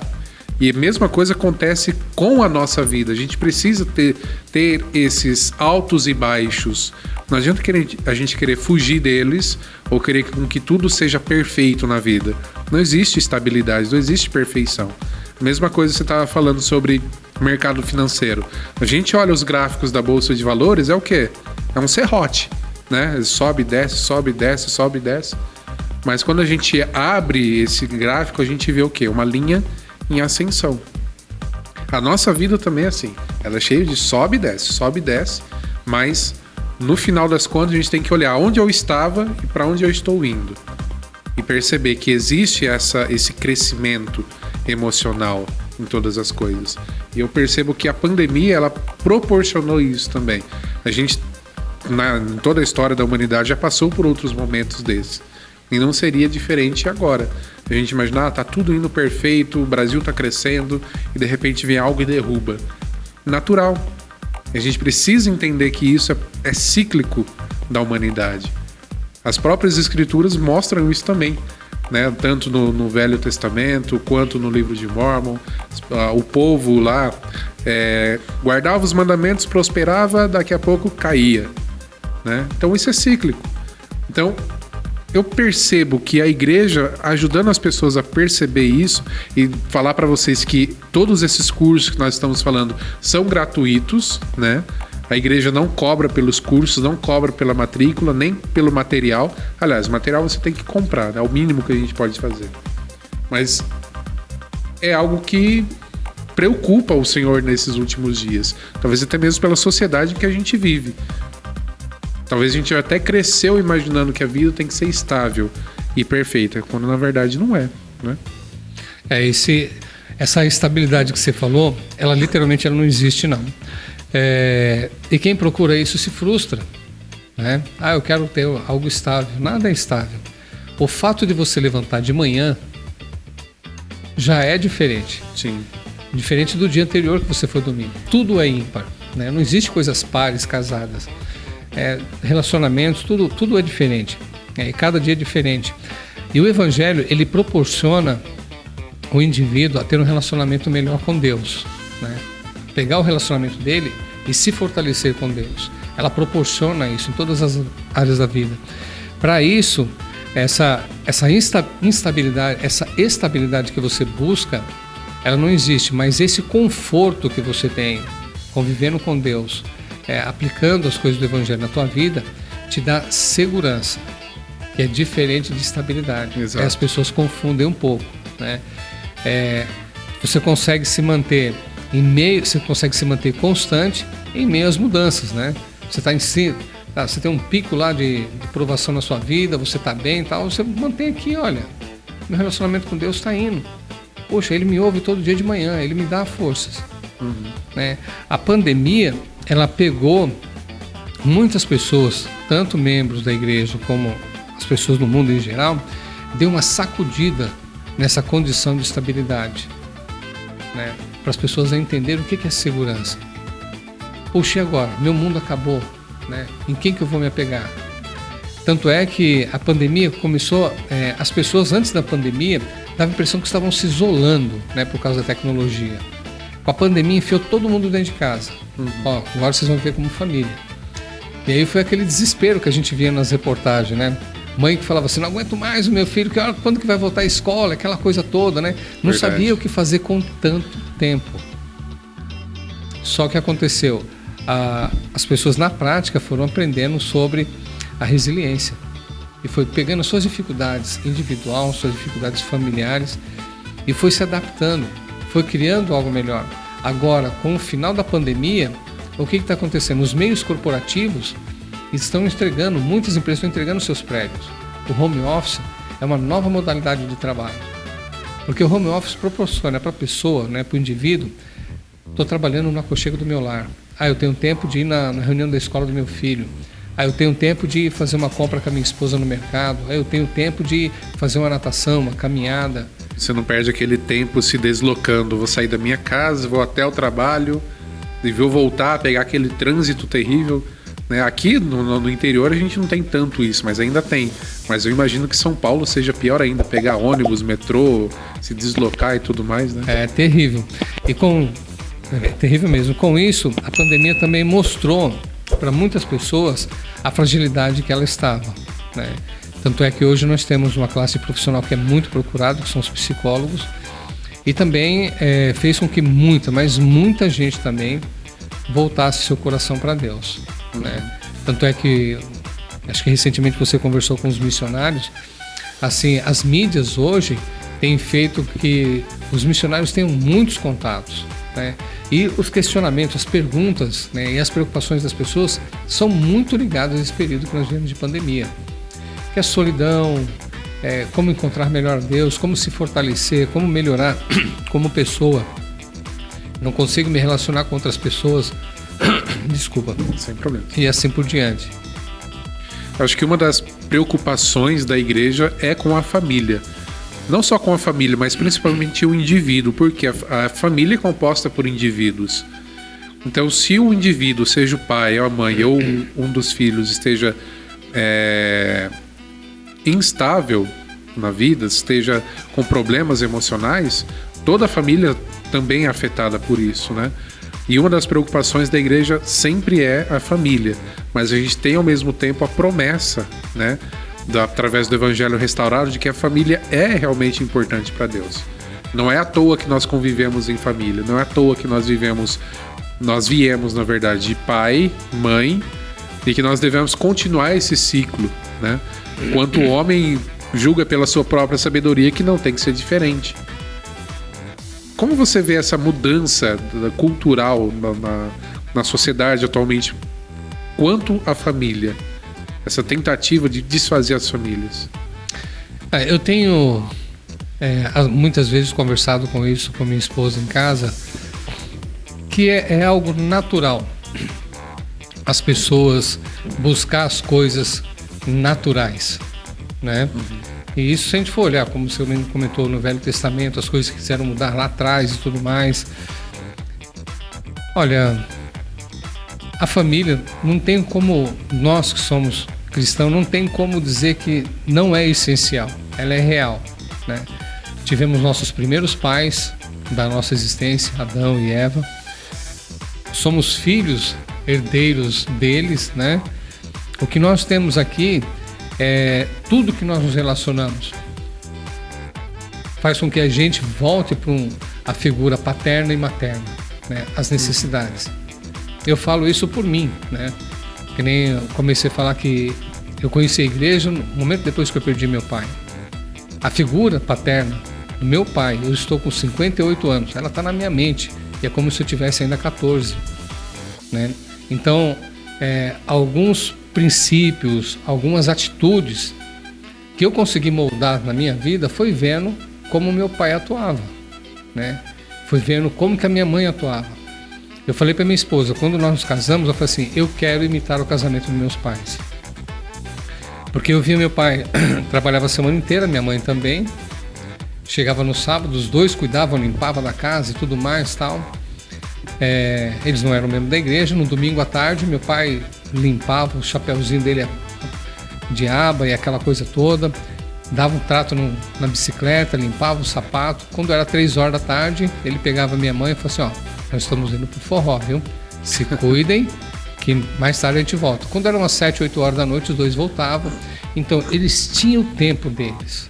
E a mesma coisa acontece com a nossa vida. A gente precisa ter esses altos e baixos. Não adianta a gente querer fugir deles ou querer que tudo seja perfeito na vida. Não existe estabilidade, não existe perfeição. A mesma coisa você estava falando sobre mercado financeiro. A gente olha os gráficos da Bolsa de Valores, é o quê? É um serrote, né? Sobe, desce, sobe, desce, sobe, desce. Mas quando a gente abre esse gráfico, a gente vê o quê? Uma linha em ascensão. A nossa vida também é assim. Ela é cheia de sobe e desce, mas no final das contas a gente tem que olhar onde eu estava e para onde eu estou indo. E perceber que existe esse crescimento emocional em todas as coisas. E eu percebo que a pandemia, ela proporcionou isso também. A gente, em toda a história da humanidade, já passou por outros momentos desses. E não seria diferente agora. A gente imaginar, tá tudo indo perfeito, o Brasil tá crescendo, e de repente vem algo e derruba. Natural. A gente precisa entender que isso é cíclico da humanidade. As próprias escrituras mostram isso também, né? Tanto no Velho Testamento, quanto no livro de Mórmon. O povo lá guardava os mandamentos, prosperava, daqui a pouco caía, né? Então isso é cíclico. Então eu percebo que a igreja, ajudando as pessoas a perceber isso e falar para vocês que todos esses cursos que nós estamos falando são gratuitos, né? A igreja não cobra pelos cursos, não cobra pela matrícula, nem pelo material. Aliás, o material você tem que comprar, né? É o mínimo que a gente pode fazer. Mas é algo que preocupa o Senhor nesses últimos dias. Talvez até mesmo pela sociedade que a gente vive. Talvez a gente até cresceu imaginando que a vida tem que ser estável e perfeita, quando na verdade não é, né? Essa estabilidade que você falou, ela literalmente não existe, não. E quem procura isso se frustra, né? Eu quero ter algo estável. Nada é estável. O fato de você levantar de manhã já é diferente. Sim. Diferente do dia anterior que você foi dormir. Tudo é ímpar, né? Não existe coisas pares, casadas. Relacionamentos, tudo é diferente. E cada dia é diferente. E o Evangelho, ele proporciona o indivíduo a ter um relacionamento melhor com Deus, né? Pegar o relacionamento dele e se fortalecer com Deus. Ela proporciona isso em todas as áreas da vida. Para isso, essa instabilidade, essa estabilidade que você busca, ela não existe, mas esse conforto que você tem convivendo com Deus, aplicando as coisas do Evangelho na tua vida, te dá segurança, que é diferente de estabilidade. As pessoas confundem um pouco, né? Você consegue se manter você consegue se manter constante em meio às mudanças, né? Você está em si, você tem um pico lá de provação na sua vida, você está bem e tal, você mantém aqui, olha, meu relacionamento com Deus está indo. Poxa, Ele me ouve todo dia de manhã, Ele me dá forças. Né? A pandemia, ela pegou muitas pessoas, tanto membros da igreja como as pessoas no mundo em geral, deu uma sacudida nessa condição de estabilidade, né? Para as pessoas entenderem o que é segurança. Poxa, e agora? Meu mundo acabou, né? Em quem que eu vou me apegar? Tanto é que a pandemia começou, as pessoas antes da pandemia davam a impressão que estavam se isolando, né, por causa da tecnologia. Com a pandemia enfiou todo mundo dentro de casa. Agora vocês vão ver como família. E aí foi aquele desespero que a gente via nas reportagens, né? Mãe que falava assim, não aguento mais o meu filho, quando que vai voltar à escola, aquela coisa toda, né? Não sabia o que fazer com tanto tempo. Só que aconteceu, as pessoas na prática foram aprendendo sobre a resiliência. E foi pegando suas dificuldades individuais, suas dificuldades familiares, e foi se adaptando, foi criando algo melhor. Agora, com o final da pandemia, o que está acontecendo? Os meios corporativos estão entregando, muitas empresas estão entregando seus prédios. O home office é uma nova modalidade de trabalho. Porque o home office proporciona para a pessoa, né, para o indivíduo, estou trabalhando no aconchego do meu lar. Eu tenho tempo de ir na reunião da escola do meu filho. Eu tenho tempo de fazer uma compra com a minha esposa no mercado. Eu tenho tempo de fazer uma natação, uma caminhada. Você não perde aquele tempo se deslocando. Vou sair da minha casa, vou até o trabalho e vou voltar, pegar aquele trânsito terrível. Né? Aqui no interior a gente não tem tanto isso, mas ainda tem. Mas eu imagino que São Paulo seja pior ainda, pegar ônibus, metrô, se deslocar e tudo mais, né? É terrível. É terrível mesmo. Com isso, a pandemia também mostrou para muitas pessoas a fragilidade que ela estava, né? Tanto é que hoje nós temos uma classe profissional que é muito procurada, que são os psicólogos, e também fez com que muita gente também voltasse seu coração para Deus, né? Tanto é que, acho que recentemente você conversou com os missionários, assim, as mídias hoje têm feito que os missionários tenham muitos contatos, né? E os questionamentos, as perguntas, né, e as preocupações das pessoas são muito ligadas a esse período que nós vivemos de pandemia. Que é a solidão, como encontrar melhor Deus, como se fortalecer, como melhorar como pessoa. Não consigo me relacionar com outras pessoas, desculpa. Sem problema. E assim por diante. Acho que uma das preocupações da igreja é com a família. Não só com a família, mas principalmente o indivíduo, porque a família é composta por indivíduos. Então, se o indivíduo, seja o pai, ou a mãe, ou um dos filhos, esteja instável na vida, esteja com problemas emocionais, toda a família também é afetada por isso, né? E uma das preocupações da igreja sempre é a família, mas a gente tem ao mesmo tempo a promessa, né, através do Evangelho restaurado, de que a família é realmente importante para Deus. Não é à toa que nós convivemos em família, não é à toa que nós viemos, na verdade, de pai, mãe, e que nós devemos continuar esse ciclo, né? Enquanto o homem julga pela sua própria sabedoria que não tem que ser diferente. Como você vê essa mudança cultural na sociedade atualmente quanto à família? Essa tentativa de desfazer as famílias? Eu tenho muitas vezes conversado com isso com minha esposa em casa, que é algo natural. As pessoas buscar as coisas naturais, né? E isso, se a gente for olhar, como o senhor comentou no Velho Testamento, as coisas que quiseram mudar lá atrás e tudo mais. Olha, a família não tem como, nós que somos cristãos, não tem como dizer que não é essencial, ela é real, né? Tivemos nossos primeiros pais da nossa existência, Adão e Eva. Somos filhos, herdeiros deles, né? O que nós temos aqui é tudo que nós nos relacionamos faz com que a gente volte para a figura paterna e materna, né? As necessidades. Eu falo isso por mim, né? Que nem eu comecei a falar que eu conheci a igreja no momento depois que eu perdi meu pai. A figura paterna do meu pai, eu estou com 58 anos, ela está na minha mente, e é como se eu tivesse ainda 14, né? Então, alguns princípios, algumas atitudes que eu consegui moldar na minha vida foi vendo como meu pai atuava, né? Foi vendo como que a minha mãe atuava. Eu falei para minha esposa, quando nós nos casamos, eu falei assim, eu quero imitar o casamento dos meus pais. Porque eu via meu pai, trabalhava a semana inteira, minha mãe também, chegava no sábado, os dois cuidavam, limpavam da casa e tudo mais, tal. Eles não eram membros da igreja. No domingo à tarde, meu pai limpava o chapéuzinho dele de aba e aquela coisa toda, dava um trato na bicicleta, limpava o sapato. Quando era 3 horas da tarde, ele pegava minha mãe e falou assim, nós estamos indo pro forró, viu? Se cuidem, que mais tarde a gente volta. Quando eram umas 7, 8 horas da noite, os dois voltavam. Então, eles tinham o tempo deles.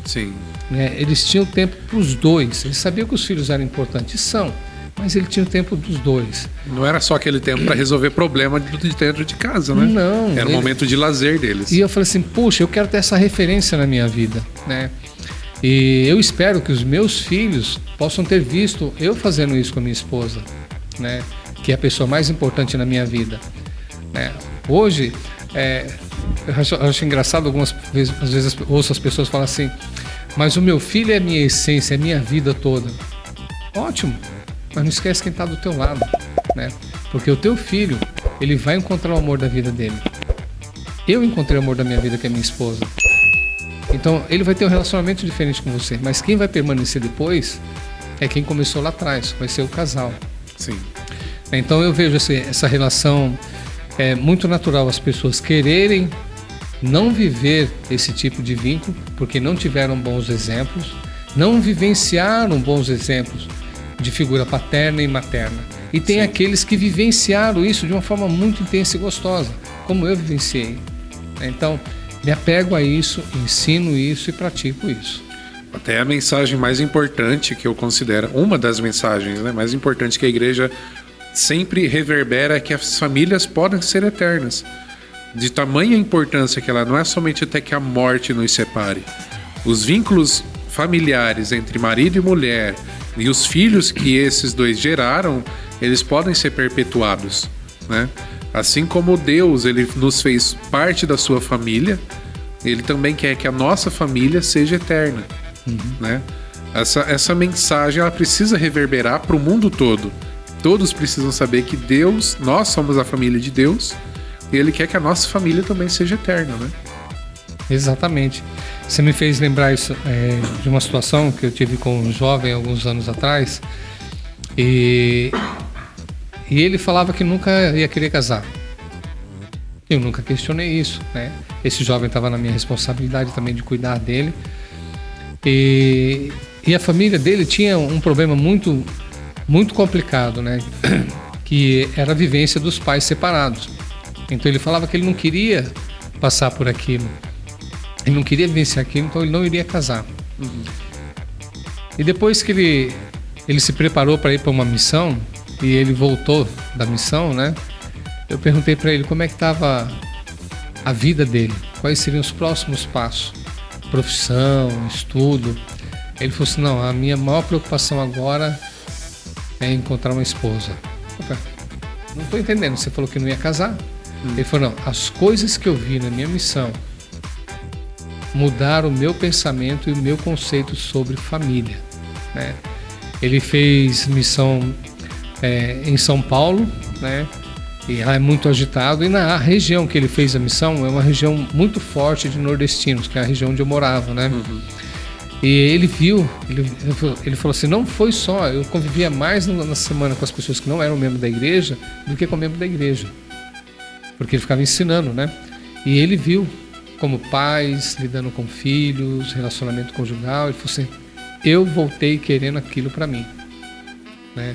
Sim. Né? Eles tinham tempo para os dois. Eles sabiam que os filhos eram importantes, mas ele tinha o tempo dos dois. Não era só aquele tempo para resolver problema de dentro de casa, né? Não. Era um momento de lazer deles. E eu falei assim, puxa, eu quero ter essa referência na minha vida, né? E eu espero que os meus filhos possam ter visto eu fazendo isso com a minha esposa, né? Que é a pessoa mais importante na minha vida, né? Hoje, eu acho engraçado algumas vezes, às vezes ouço as pessoas falar assim, mas o meu filho é a minha essência, é a minha vida toda. Ótimo, mas não esquece quem está do teu lado, né? Porque o teu filho, ele vai encontrar o amor da vida dele. Eu encontrei o amor da minha vida, que é minha esposa. Então, ele vai ter um relacionamento diferente com você, mas quem vai permanecer depois é quem começou lá atrás, vai ser o casal. Sim. Então, eu vejo essa relação muito natural, as pessoas quererem não viver esse tipo de vínculo, porque não tiveram bons exemplos, não vivenciaram bons exemplos de figura paterna e materna. E tem aqueles que vivenciaram isso de uma forma muito intensa e gostosa, como eu vivenciei. Então, me apego a isso, ensino isso e pratico isso. Até a mensagem mais importante que eu considero, uma das mensagens, né, mais importantes que a igreja sempre reverbera é que as famílias podem ser eternas. De tamanha importância que ela não é somente até que a morte nos separe. Os vínculos familiares entre marido e mulher e os filhos que esses dois geraram, eles podem ser perpetuados, né? Assim como Deus, ele nos fez parte da sua família, ele também quer que a nossa família seja eterna, né? Essa mensagem, ela precisa reverberar para o mundo todo. Todos precisam saber que Deus, nós somos a família de Deus, e ele quer que a nossa família também seja eterna, né? Exatamente. Você me fez lembrar isso de uma situação que eu tive com um jovem alguns anos atrás, e ele falava que nunca ia querer casar. Eu nunca questionei isso, né? Esse jovem estava na minha responsabilidade também de cuidar dele, e a família dele tinha um problema muito, muito complicado, né? Que era a vivência dos pais separados. Então ele falava que ele não queria passar por aquilo, ele não queria vivenciar aquilo, então ele não iria casar. E depois que ele se preparou para ir para uma missão e ele voltou da missão, né? Eu perguntei para ele como é que estava a vida dele, quais seriam os próximos passos, profissão, estudo. Ele falou assim: não, a minha maior preocupação agora é encontrar uma esposa. Eu falei: não estou entendendo, você falou que não ia casar. Ele falou: não, as coisas que eu vi na minha missão mudaram o meu pensamento e o meu conceito sobre família, né? Ele fez missão em São Paulo, né? E lá é muito agitado, e na região que ele fez a missão é uma região muito forte de nordestinos, que é a região onde eu morava, né? E ele viu, ele falou assim: não foi só, eu convivia mais na semana com as pessoas que não eram membro da igreja do que com membro da igreja, porque ele ficava ensinando, né? E ele viu como pais, lidando com filhos, relacionamento conjugal. Ele falou assim: eu voltei querendo aquilo para mim, né?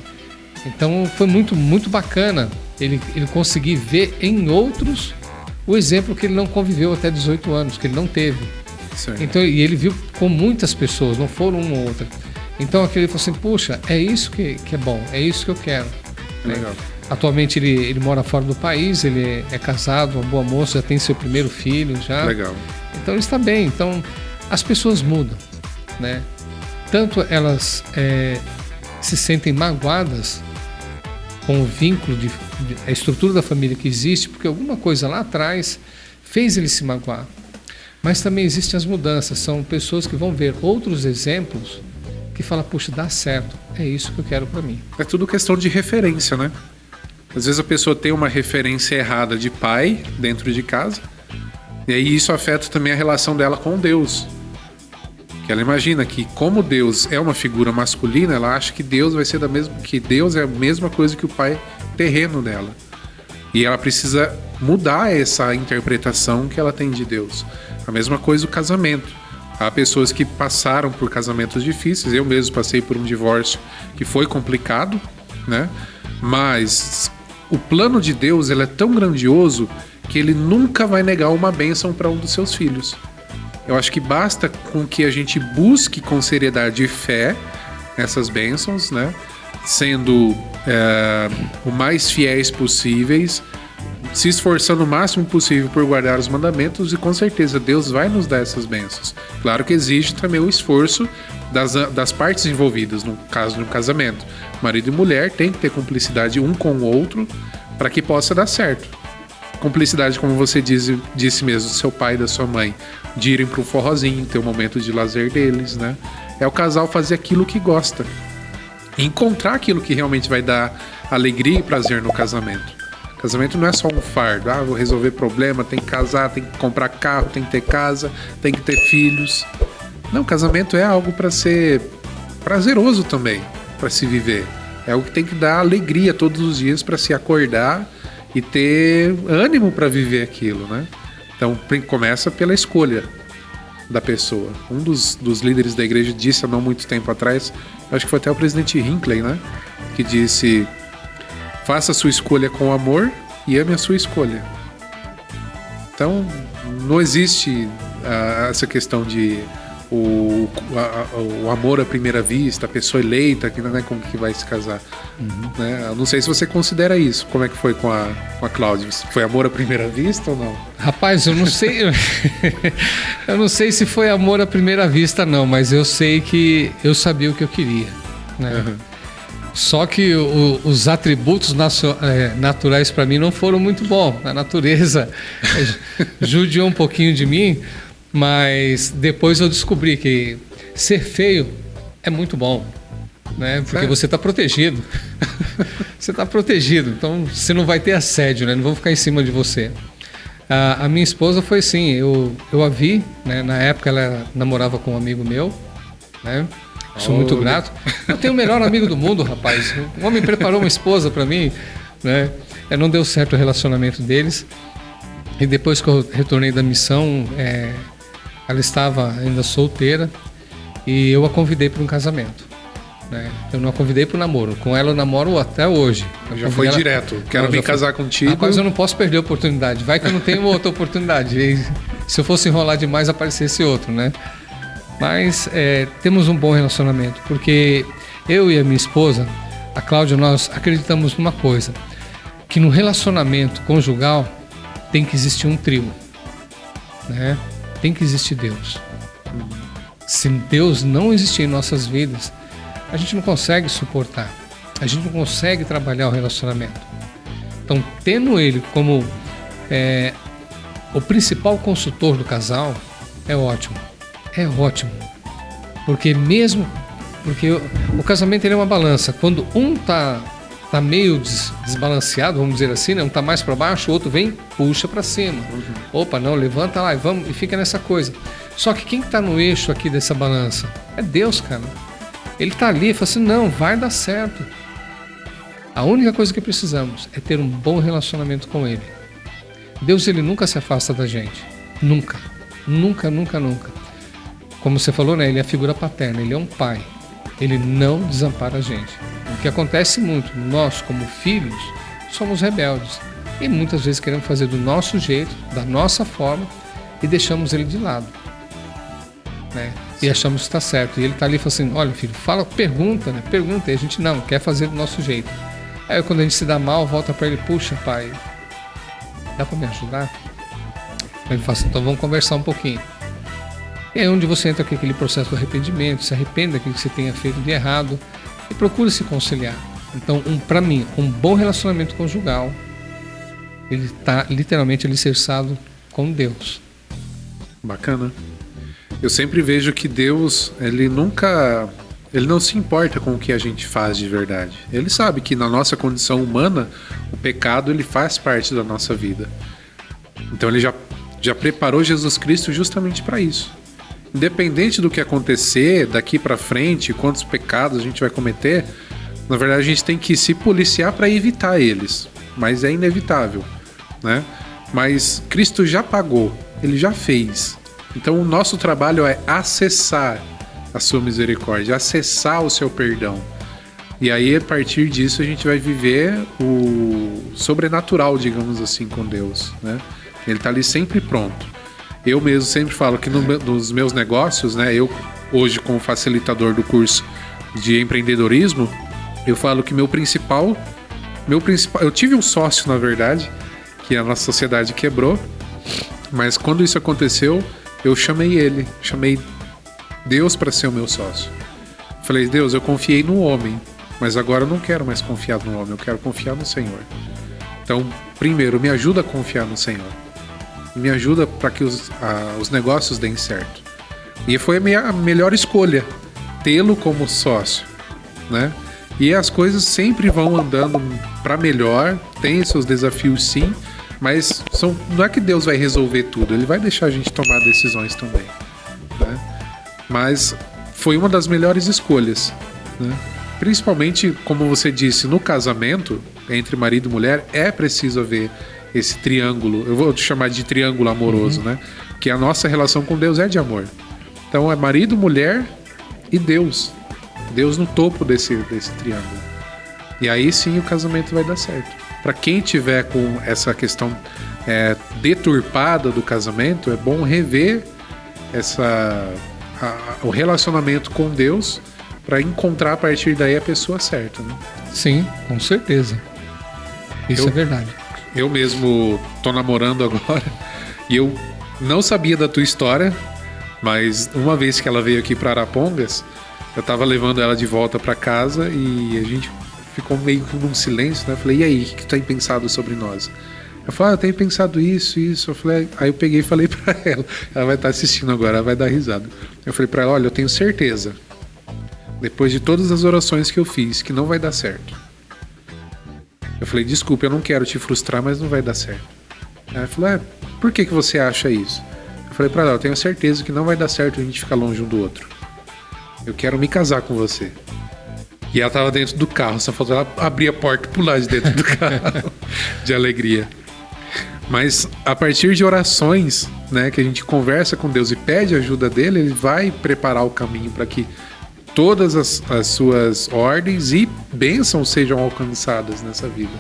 Então foi muito, muito bacana ele conseguir ver em outros o exemplo que ele não conviveu até 18 anos, que ele não teve. Certo. Então, e ele viu com muitas pessoas, não foram uma ou outra. Então aquele falou assim: puxa, é isso que é bom, é isso que eu quero. Legal. Atualmente ele mora fora do país, ele é casado, uma boa moça, já tem seu primeiro filho já. Legal. Então ele está bem. Então as pessoas mudam, né? Tanto elas se sentem magoadas com o vínculo a estrutura da família que existe, porque alguma coisa lá atrás fez ele se magoar. Mas também existem as mudanças, são pessoas que vão ver outros exemplos que falam: puxa, dá certo, é isso que eu quero para mim. É tudo questão de referência, né? Às vezes a pessoa tem uma referência errada de pai dentro de casa, e aí isso afeta também a relação dela com Deus. Que ela imagina que, como Deus é uma figura masculina, ela acha que Deus vai ser que Deus é a mesma coisa que o pai terreno dela. E ela precisa mudar essa interpretação que ela tem de Deus. A mesma coisa o casamento. Há pessoas que passaram por casamentos difíceis. Eu mesmo passei por um divórcio que foi complicado, né? Mas o plano de Deus, ele é tão grandioso que ele nunca vai negar uma bênção para um dos seus filhos. Eu acho que basta com que a gente busque com seriedade e fé essas bênçãos, né? Sendo o mais fiéis possíveis, se esforçando o máximo possível por guardar os mandamentos, e com certeza Deus vai nos dar essas bênçãos. Claro que exige também o esforço das partes envolvidas, no caso de um casamento. Marido e mulher têm que ter cumplicidade um com o outro para que possa dar certo. Cumplicidade, como você disse mesmo, do seu pai e da sua mãe, de irem para um forrozinho, ter um momento de lazer deles, né? É o casal fazer aquilo que gosta, encontrar aquilo que realmente vai dar alegria e prazer no casamento. Casamento não é só um fardo. Ah, vou resolver problema, tem que casar, tem que comprar carro, tem que ter casa, tem que ter filhos. Não, casamento é algo para ser prazeroso também, para se viver. É algo que tem que dar alegria todos os dias para se acordar e ter ânimo para viver aquilo, né? Então começa pela escolha da pessoa. Um dos líderes da igreja disse há não muito tempo atrás, acho que foi até o presidente Hinckley, né? Que disse: faça a sua escolha com amor e ame a sua escolha. Então não existe essa questão de o amor à primeira vista, a pessoa eleita, que não é com que vai se casar. Né? Eu não sei se você considera isso. Como é que foi com a Cláudia? Foi amor à primeira vista ou não? Rapaz, eu não sei. Eu não sei se foi amor à primeira vista, não, mas eu sei que eu sabia o que eu queria. Né? Só que os atributos naturais para mim não foram muito bons. A natureza judiou um pouquinho de mim. Mas depois eu descobri que ser feio é muito bom, né? Porque você está protegido. Você está protegido, então você não vai ter assédio, né? Não vão ficar em cima de você. A minha esposa foi assim, eu a vi, né? Na época ela namorava com um amigo meu, né? Sou muito grato. Eu tenho o melhor amigo do mundo, rapaz. O homem preparou uma esposa para mim, né? Não deu certo o relacionamento deles. E depois que eu retornei da missão, ela estava ainda solteira e eu a convidei para um casamento. Né? Eu não a convidei para o namoro. Com ela eu namoro até hoje. Já foi direto. Quero vir casar contigo. Rapaz, eu não posso perder a oportunidade. Vai que eu não tenho outra oportunidade. E se eu fosse enrolar demais, aparecesse outro, né? Mas temos um bom relacionamento. Porque eu e a minha esposa, a Cláudia, nós acreditamos numa coisa. Que no relacionamento conjugal tem que existir um trio. Né? Tem que existir Deus. Se Deus não existir em nossas vidas, a gente não consegue suportar. A gente não consegue trabalhar o relacionamento. Então, tendo Ele como o principal consultor do casal, é ótimo. É ótimo. Porque o casamento ele é uma balança. Quando um tá meio desbalanceado, vamos dizer assim, né? Um tá mais para baixo, o outro vem, puxa para cima. Opa, não, levanta lá e vamos, e fica nessa coisa. Só que quem tá no eixo aqui dessa balança? É Deus, cara. Ele tá ali e fala assim, não, vai dar certo. A única coisa que precisamos é ter um bom relacionamento com Ele. Deus, Ele nunca se afasta da gente. Nunca. Nunca, nunca, nunca. Como você falou, né? Ele é a figura paterna, Ele é um pai. Ele não desampara a gente. O que acontece muito, nós como filhos, somos rebeldes. E muitas vezes queremos fazer do nosso jeito, da nossa forma, e deixamos ele de lado. Né? E achamos que está certo. E ele está ali e fala assim, olha filho, fala, pergunta, né? Pergunta. E a gente não, quer fazer do nosso jeito. Aí quando a gente se dá mal, volta para ele, puxa pai, dá para me ajudar? Ele fala assim, então vamos conversar um pouquinho. E é onde você entra com aquele processo do arrependimento, se arrependa daquilo que você tenha feito de errado e procure se conciliar. Então, para mim, um bom relacionamento conjugal, ele está literalmente alicerçado com Deus. Bacana. Eu sempre vejo que Deus, ele não se importa com o que a gente faz de verdade. Ele sabe que na nossa condição humana, o pecado ele faz parte da nossa vida. Então ele já preparou Jesus Cristo justamente para isso. Independente do que acontecer daqui para frente, quantos pecados a gente vai cometer, na verdade a gente tem que se policiar para evitar eles, mas é inevitável, né? Mas Cristo já pagou, Ele já fez. Então o nosso trabalho é acessar a sua misericórdia, acessar o seu perdão. E aí a partir disso a gente vai viver o sobrenatural, digamos assim, com Deus, né? Ele está ali sempre pronto. Eu mesmo sempre falo que nos meus negócios, né, eu hoje como facilitador do curso de empreendedorismo, eu falo que meu principal, eu tive um sócio na verdade, que a nossa sociedade quebrou, mas quando isso aconteceu, eu chamei Deus para ser o meu sócio. Falei, Deus, eu confiei no homem, mas agora eu não quero mais confiar no homem, eu quero confiar no Senhor. Então, primeiro, me ajuda a confiar no Senhor. Me ajuda para que os negócios deem certo. E foi a minha melhor escolha, tê-lo como sócio, né? E as coisas sempre vão andando para melhor, tem seus desafios sim, mas não é que Deus vai resolver tudo, Ele vai deixar a gente tomar decisões também, né? Mas foi uma das melhores escolhas, né? Principalmente, como você disse, no casamento entre marido e mulher é preciso haver esse triângulo, eu vou chamar de triângulo amoroso, né? Que a nossa relação com Deus é de amor. Então é marido, mulher e Deus. Deus no topo desse triângulo. E aí sim o casamento vai dar certo. Para quem tiver com essa questão deturpada do casamento, é bom rever o relacionamento com Deus para encontrar a partir daí a pessoa certa, né? Sim, com certeza. Isso é verdade. Eu mesmo tô namorando agora e eu não sabia da tua história, mas uma vez que ela veio aqui para Arapongas, eu tava levando ela de volta para casa e a gente ficou meio que num silêncio, né? Eu falei, e aí, o que tu tem pensado sobre nós? Eu falei, eu tenho pensado isso. Eu falei, aí eu peguei e falei pra ela vai estar assistindo agora, ela vai dar risada. Eu falei pra ela, olha, eu tenho certeza, depois de todas as orações que eu fiz, que não vai dar certo. Eu falei, desculpa, eu não quero te frustrar, mas não vai dar certo. Ela falou, por que você acha isso? Eu falei pra ela, eu tenho certeza que não vai dar certo a gente ficar longe um do outro. Eu quero me casar com você. E ela tava dentro do carro, só faltou ela abrir a porta e pular de dentro do carro, de alegria. Mas a partir de orações, né, que a gente conversa com Deus e pede ajuda dele, ele vai preparar o caminho para que todas as suas ordens e bênçãos sejam alcançadas nessa vida.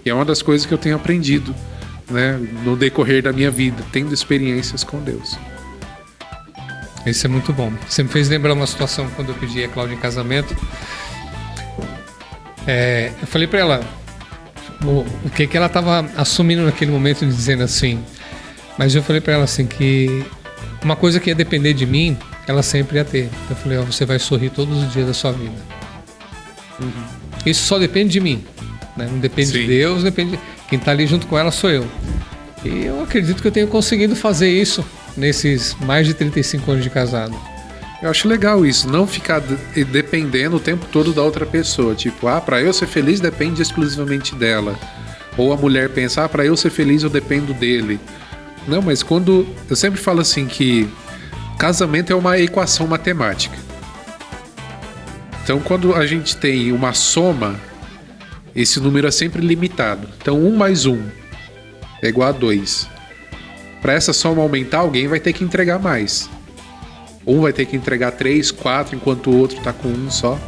E é uma das coisas que eu tenho aprendido, né, no decorrer da minha vida, tendo experiências com Deus. Isso é muito bom. Você me fez lembrar uma situação quando eu pedi a Cláudia em casamento. Eu falei para ela o que ela estava assumindo naquele momento, dizendo assim. Mas eu falei para ela assim que uma coisa que ia depender de mim, ela sempre ia ter. Eu falei, você vai sorrir todos os dias da sua vida. Isso só depende de mim, né? Não depende de Deus, depende. Quem está ali junto com ela sou eu. E eu acredito que eu tenho conseguido fazer isso nesses mais de 35 anos de casado. Eu acho legal isso, não ficar dependendo o tempo todo da outra pessoa. Tipo, para eu ser feliz depende exclusivamente dela. Ou a mulher pensa, para eu ser feliz eu dependo dele. Não, mas quando... Eu sempre falo assim que casamento é uma equação matemática. Então quando a gente tem uma soma, esse número é sempre limitado. Então 1 mais 1 é igual a 2. Para essa soma aumentar, alguém vai ter que entregar mais. Um vai ter que entregar 3, 4, enquanto o outro está com 1 só.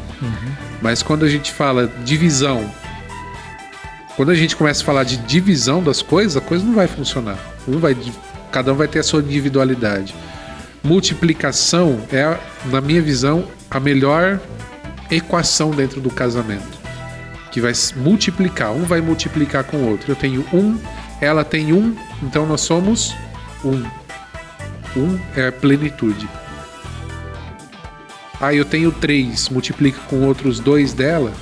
Mas quando a gente fala divisão, quando a gente começa a falar de divisão das coisas, a coisa não vai funcionar. Cada um vai ter a sua individualidade. Multiplicação é, na minha visão, a melhor equação dentro do casamento. Que vai multiplicar. Um vai multiplicar com o outro. Eu tenho 1, ela tem 1, então nós somos 1. 1 é a plenitude. Eu tenho 3, multiplica com outros 2 dela.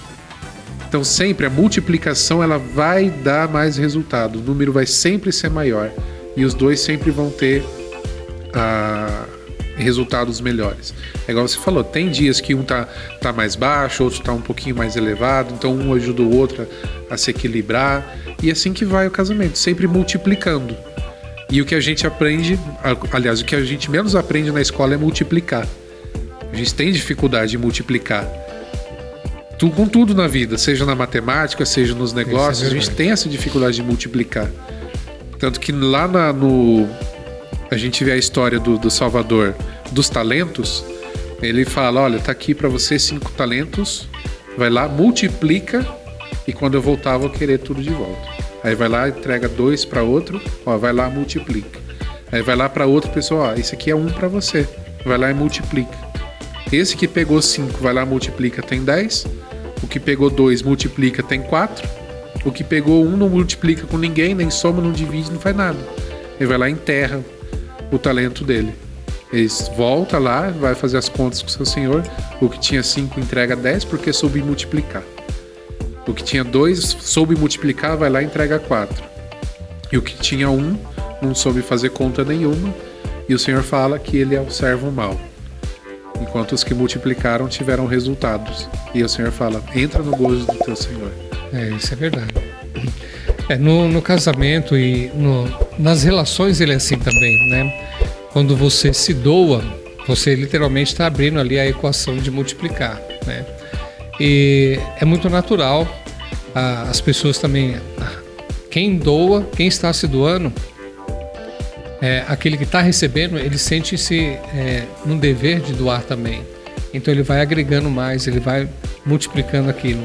Então sempre a multiplicação ela vai dar mais resultado. O número vai sempre ser maior. E os dois sempre vão ter resultados melhores. É igual você falou, tem dias que um tá mais baixo, outro tá um pouquinho mais elevado. Então um ajuda o outro a se equilibrar. E assim que vai o casamento, sempre multiplicando. E o que a gente aprende, aliás, o que a gente menos aprende na escola é multiplicar. A gente tem dificuldade de multiplicar. Com tudo na vida, seja na matemática, seja nos negócios, a gente tem essa dificuldade de multiplicar. Tanto que lá a gente vê a história do Salvador dos talentos. Ele fala, olha, tá aqui para você 5 talentos, vai lá, multiplica, e quando eu voltar eu vou querer tudo de volta. Aí vai lá, entrega 2 para outro, vai lá, multiplica. Aí vai lá para outra pessoa, esse aqui é 1 para você, vai lá e multiplica. Esse que pegou 5, vai lá, multiplica, tem 10. O que pegou 2, multiplica, tem 4. O que pegou 1 não multiplica com ninguém, nem soma, não divide, não faz nada. Ele vai lá e enterra o talento dele. Ele volta lá, vai fazer as contas com o seu senhor. O que tinha 5 entrega 10 porque soube multiplicar. O que tinha 2 soube multiplicar, vai lá e entrega 4. E o que tinha 1 não soube fazer conta nenhuma. E o Senhor fala que ele é o servo mau. Enquanto os que multiplicaram tiveram resultados. E o Senhor fala, entra no gozo do teu Senhor. Isso é verdade. No casamento e nas relações ele é assim também, né? Quando você se doa, você literalmente está abrindo ali a equação de multiplicar, né? E é muito natural, as pessoas também, quem doa, quem está se doando, aquele que está recebendo, ele sente-se no dever de doar também. Então ele vai agregando mais, ele vai multiplicando aquilo.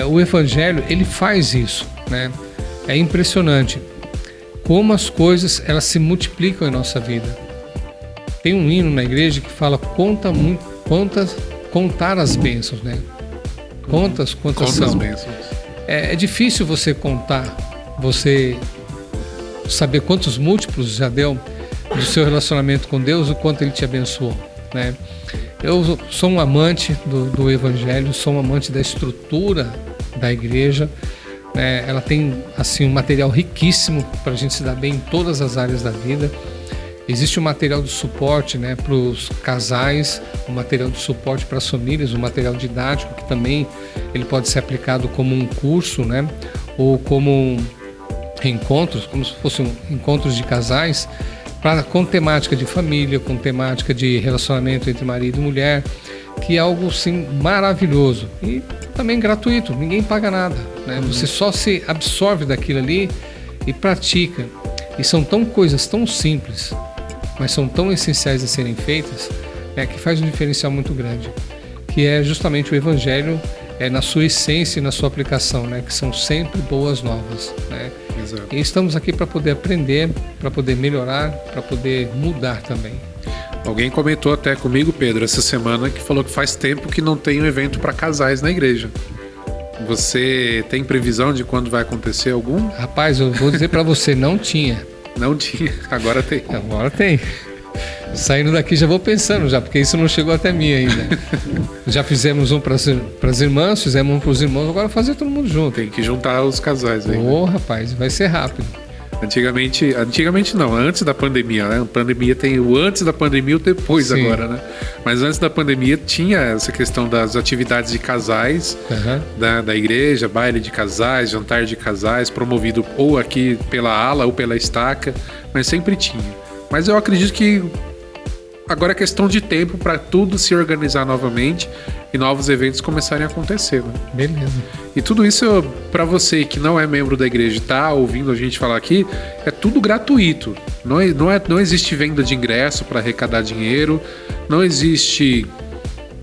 O Evangelho, ele faz isso, né? É impressionante como as coisas elas se multiplicam em nossa vida. Tem um hino na igreja que fala contar as bênçãos, né? Quantas são? As bênçãos. É difícil você contar, você saber quantos múltiplos já deu do seu relacionamento com Deus, o quanto Ele te abençoou, né? Eu sou um amante do Evangelho, sou um amante da estrutura da igreja. Ela tem assim um material riquíssimo para a gente se dar bem em todas as áreas da vida. Existe um material de suporte, né, para os casais, um material de suporte para as famílias, um material didático que também ele pode ser aplicado como um curso, né, ou como encontros, como se fossem encontros de casais, com temática de família, com temática de relacionamento entre marido e mulher, que é algo sim maravilhoso e também gratuito, ninguém paga nada, né? Você só se absorve daquilo ali e pratica. E são coisas tão simples, mas são tão essenciais de serem feitas, né, que faz um diferencial muito grande, que é justamente o Evangelho na sua essência e na sua aplicação, né, que são sempre boas novas, né? Exato. E estamos aqui para poder aprender, para poder melhorar, para poder mudar também. Alguém comentou até comigo, Pedro, essa semana, que falou que faz tempo que não tem um evento para casais na igreja. Você tem previsão de quando vai acontecer algum? Rapaz, eu vou dizer para você, não tinha. Não tinha, agora tem. Agora tem. Saindo daqui já vou pensando já, porque isso não chegou até mim ainda. Já fizemos um para as irmãs, fizemos um para os irmãos, agora fazer todo mundo junto. Tem que juntar os casais aí. Rapaz, vai ser rápido. Antigamente não, antes da pandemia, né? A pandemia tem o antes da pandemia e o depois. Sim. Agora, né? Mas antes da pandemia tinha essa questão das atividades de casais, da igreja, baile de casais, jantar de casais, promovido ou aqui pela ala ou pela estaca, mas sempre tinha. Mas eu acredito que agora é questão de tempo para tudo se organizar novamente e novos eventos começarem a acontecer, né? Beleza. E tudo isso, para você que não é membro da igreja e está ouvindo a gente falar aqui, é tudo gratuito. Não existe venda de ingresso para arrecadar dinheiro, não existe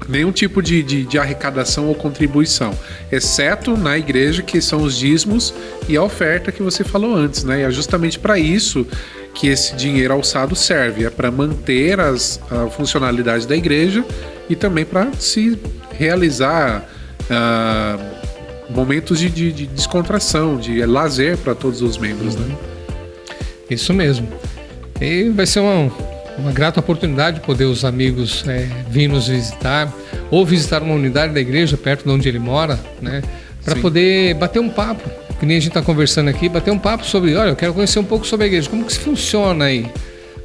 nenhum tipo de arrecadação ou contribuição, exceto na igreja, que são os dízimos e a oferta que você falou antes, né? E é justamente para isso que esse dinheiro alçado serve, é para manter a funcionalidade da igreja e também para se realizar momentos de descontração, de lazer para todos os membros, né? Isso mesmo. E vai ser uma grata oportunidade de poder os amigos vir nos visitar ou visitar uma unidade da igreja perto de onde ele mora, né? Para poder bater um papo, que nem a gente está conversando aqui, bater um papo sobre, olha, eu quero conhecer um pouco sobre a igreja, como que funciona aí,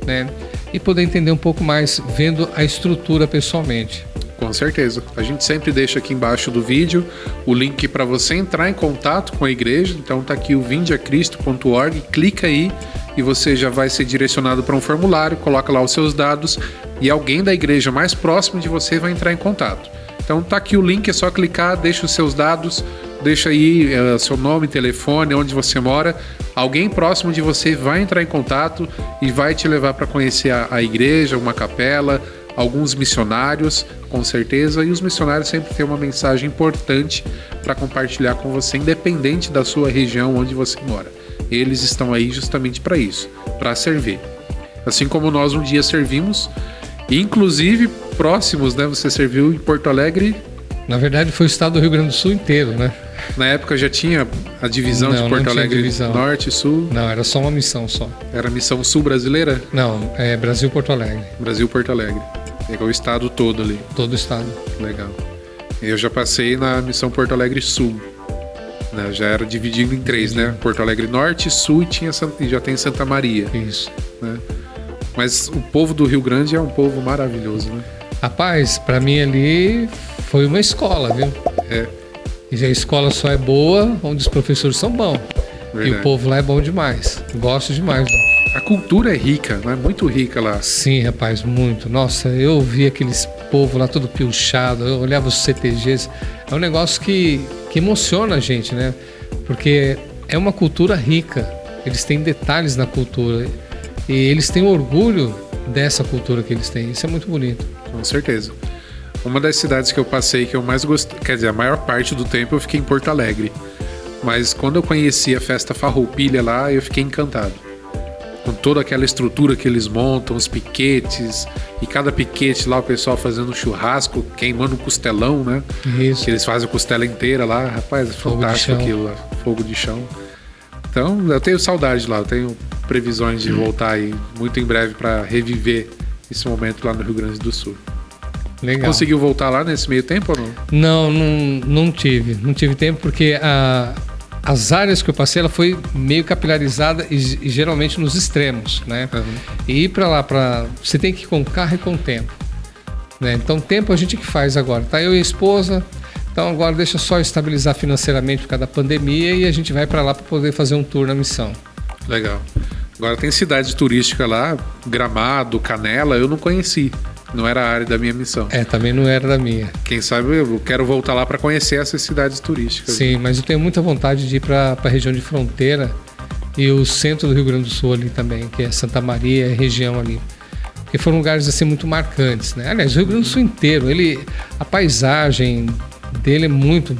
né? E poder entender um pouco mais vendo a estrutura pessoalmente. Com certeza. A gente sempre deixa aqui embaixo do vídeo o link para você entrar em contato com a igreja. Então tá aqui o vindeacristo.org, clica aí e você já vai ser direcionado para um formulário, coloca lá os seus dados e alguém da igreja mais próximo de você vai entrar em contato. Então tá aqui o link, é só clicar, deixa os seus dados, deixa aí seu nome, telefone, onde você mora. Alguém próximo de você vai entrar em contato e vai te levar para conhecer a igreja, uma capela, alguns missionários, com certeza, e os missionários sempre têm uma mensagem importante para compartilhar com você, independente da sua região onde você mora. Eles estão aí justamente para isso, para servir. Assim como nós um dia servimos, inclusive próximos, né? Você serviu em Porto Alegre. Na verdade foi o estado do Rio Grande do Sul inteiro, né? Na época já tinha a divisão de Porto Alegre, divisão. Norte e Sul? Não, era só uma missão só. Era a missão Sul brasileira? Não, é Brasil-Porto Alegre. Brasil-Porto Alegre. É o estado todo ali. Todo o estado. Legal. Eu já passei na missão Porto Alegre Sul. Né? Já era dividido em três, né? Porto Alegre Norte, Sul e já tem Santa Maria. Isso. Né? Mas o povo do Rio Grande é um povo maravilhoso, né? Rapaz, pra mim ali foi uma escola, viu? E a escola só é boa onde os professores são bons. Verdade. E o povo lá é bom demais. Gosto demais. A cultura é rica, não é? Muito rica lá. Sim, rapaz, muito. Nossa, eu vi aqueles povo lá todo pilchado, eu olhava os CTGs. É um negócio que emociona a gente, né? Porque é uma cultura rica. Eles têm detalhes na cultura. E eles têm orgulho dessa cultura que eles têm. Isso é muito bonito. Com certeza. Uma das cidades que eu passei que eu mais gostei, quer dizer, a maior parte do tempo eu fiquei em Porto Alegre. Mas quando eu conheci a festa Farroupilha lá, eu fiquei encantado. Com toda aquela estrutura que eles montam, os piquetes, e cada piquete lá o pessoal fazendo churrasco, queimando um costelão, né? Isso. Que eles fazem a costela inteira lá. Rapaz, é fantástico aquilo lá. Fogo de chão. Então, eu tenho saudade lá, eu tenho previsões de voltar aí muito em breve para reviver esse momento lá no Rio Grande do Sul. Legal. Conseguiu voltar lá nesse meio tempo ou não? Não tive tempo porque as áreas que eu passei, ela foi meio capilarizada e geralmente nos extremos, né? Uhum. E ir para lá, você tem que ir com carro e com tempo, né? Então tempo a gente que faz agora, tá? Eu e a esposa, então agora deixa só estabilizar financeiramente por causa da pandemia e a gente vai para lá para poder fazer um tour na missão. Legal. Agora tem cidade turística lá, Gramado, Canela, eu não conheci. Não era a área da minha missão. Também não era da minha. Quem sabe eu quero voltar lá para conhecer essas cidades turísticas. Sim, mas eu tenho muita vontade de ir para a região de fronteira e o centro do Rio Grande do Sul ali também, que é Santa Maria, a região ali. Porque foram lugares assim muito marcantes, né? Aliás, o Rio Grande do Sul inteiro, a paisagem dele é muito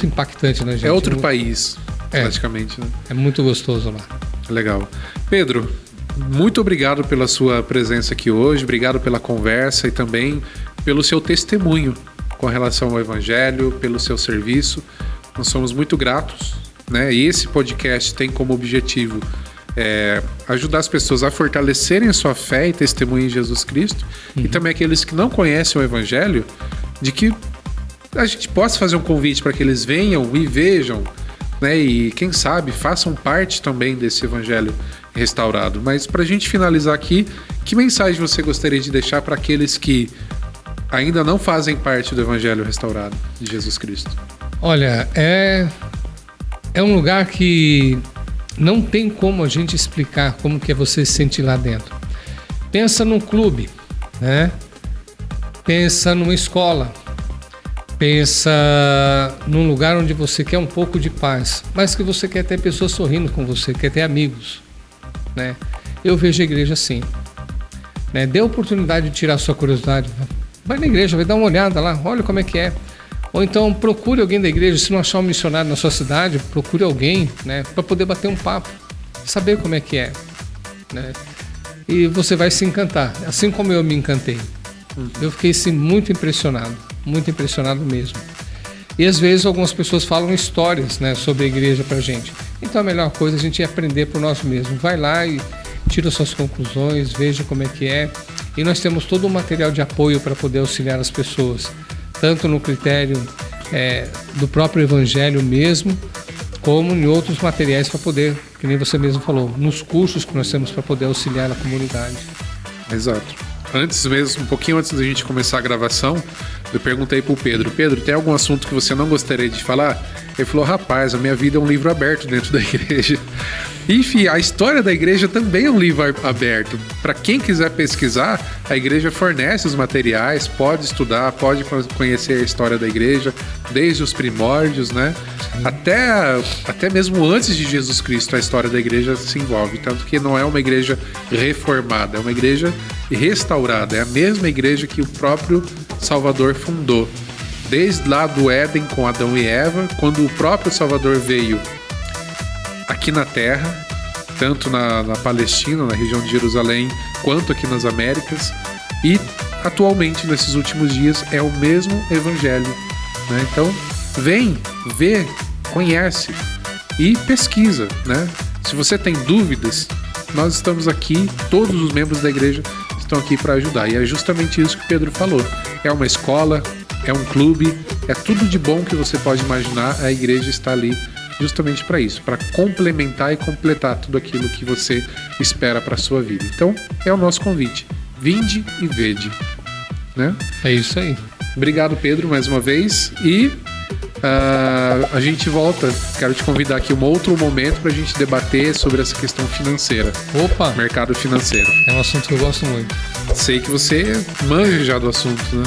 impactante na gente. É outro país, praticamente, né? É muito gostoso lá. Legal. Pedro, muito obrigado pela sua presença aqui hoje, obrigado pela conversa e também pelo seu testemunho com relação ao Evangelho, pelo seu serviço. Nós somos muito gratos, né? E esse podcast tem como objetivo ajudar as pessoas a fortalecerem a sua fé e testemunho em Jesus Cristo, e também aqueles que não conhecem o Evangelho, de que a gente possa fazer um convite para que eles venham e vejam, né? E quem sabe façam parte também desse Evangelho restaurado. Mas para a gente finalizar aqui, que mensagem você gostaria de deixar para aqueles que ainda não fazem parte do Evangelho restaurado de Jesus Cristo? Olha, é um lugar que não tem como a gente explicar como que é você se sentir lá dentro. Pensa num clube, né? Pensa numa escola. Pensa num lugar onde você quer um pouco de paz, mas que você quer ter pessoas sorrindo com você, quer ter amigos, né? Eu vejo a igreja assim, né? Dê a oportunidade de tirar a sua curiosidade. Vai na igreja, vai dar uma olhada lá, olha como é que é. Ou então procure alguém da igreja, se não achar um missionário na sua cidade, procure alguém, né? Para poder bater um papo, saber como é que é, né? E você vai se encantar, assim como eu me encantei. Eu fiquei assim, muito impressionado mesmo. E às vezes algumas pessoas falam histórias, né, sobre a igreja pra gente. Então a melhor coisa é a gente aprender por nós mesmos. Vai lá e tira suas conclusões, veja como é que é. E nós temos todo um material de apoio para poder auxiliar as pessoas, tanto no critério do próprio evangelho mesmo, como em outros materiais para poder, que nem você mesmo falou, nos cursos que nós temos para poder auxiliar a comunidade. Exato. Antes mesmo, um pouquinho antes da gente começar a gravação, eu perguntei pro Pedro, tem algum assunto que você não gostaria de falar? Ele falou, rapaz, a minha vida é um livro aberto dentro da igreja. Enfim, a história da igreja também é um livro aberto. Para quem quiser pesquisar, a igreja fornece os materiais, pode estudar, pode conhecer a história da igreja, desde os primórdios, né? Até mesmo antes de Jesus Cristo, a história da igreja se envolve. Tanto que não é uma igreja reformada, é uma igreja restaurada. É a mesma igreja que o próprio Salvador fundou. Desde lá do Éden com Adão e Eva, quando o próprio Salvador veio aqui na Terra, tanto na Palestina, na região de Jerusalém, quanto aqui nas Américas, e atualmente, nesses últimos dias, é o mesmo Evangelho, né? Então, vem, vê, conhece e pesquisa, né? Se você tem dúvidas, nós estamos aqui, todos os membros da igreja estão aqui para ajudar, e é justamente isso que o Pedro falou. É uma escola, é um clube, é tudo de bom que você pode imaginar, a igreja está ali justamente para isso, para complementar e completar tudo aquilo que você espera para a sua vida. Então, é o nosso convite. Vinde e vede, né? É isso aí. Obrigado, Pedro, mais uma vez, e A gente volta. Quero te convidar aqui um outro momento pra gente debater sobre essa questão financeira. Opa! Mercado financeiro. É um assunto que eu gosto muito. Sei que você manja já do assunto, né?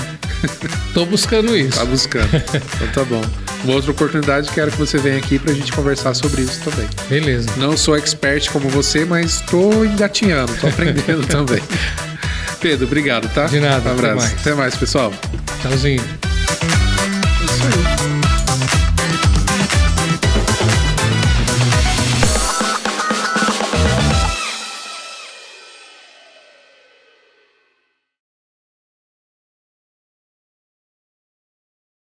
Tô buscando isso. Tá buscando. Então tá bom. Uma outra oportunidade, quero que você venha aqui pra gente conversar sobre isso também. Beleza. Não sou expert como você, mas tô engatinhando, tô aprendendo também. Pedro, obrigado, tá? De nada, Um abraço. até mais. Até mais, pessoal. Tchauzinho.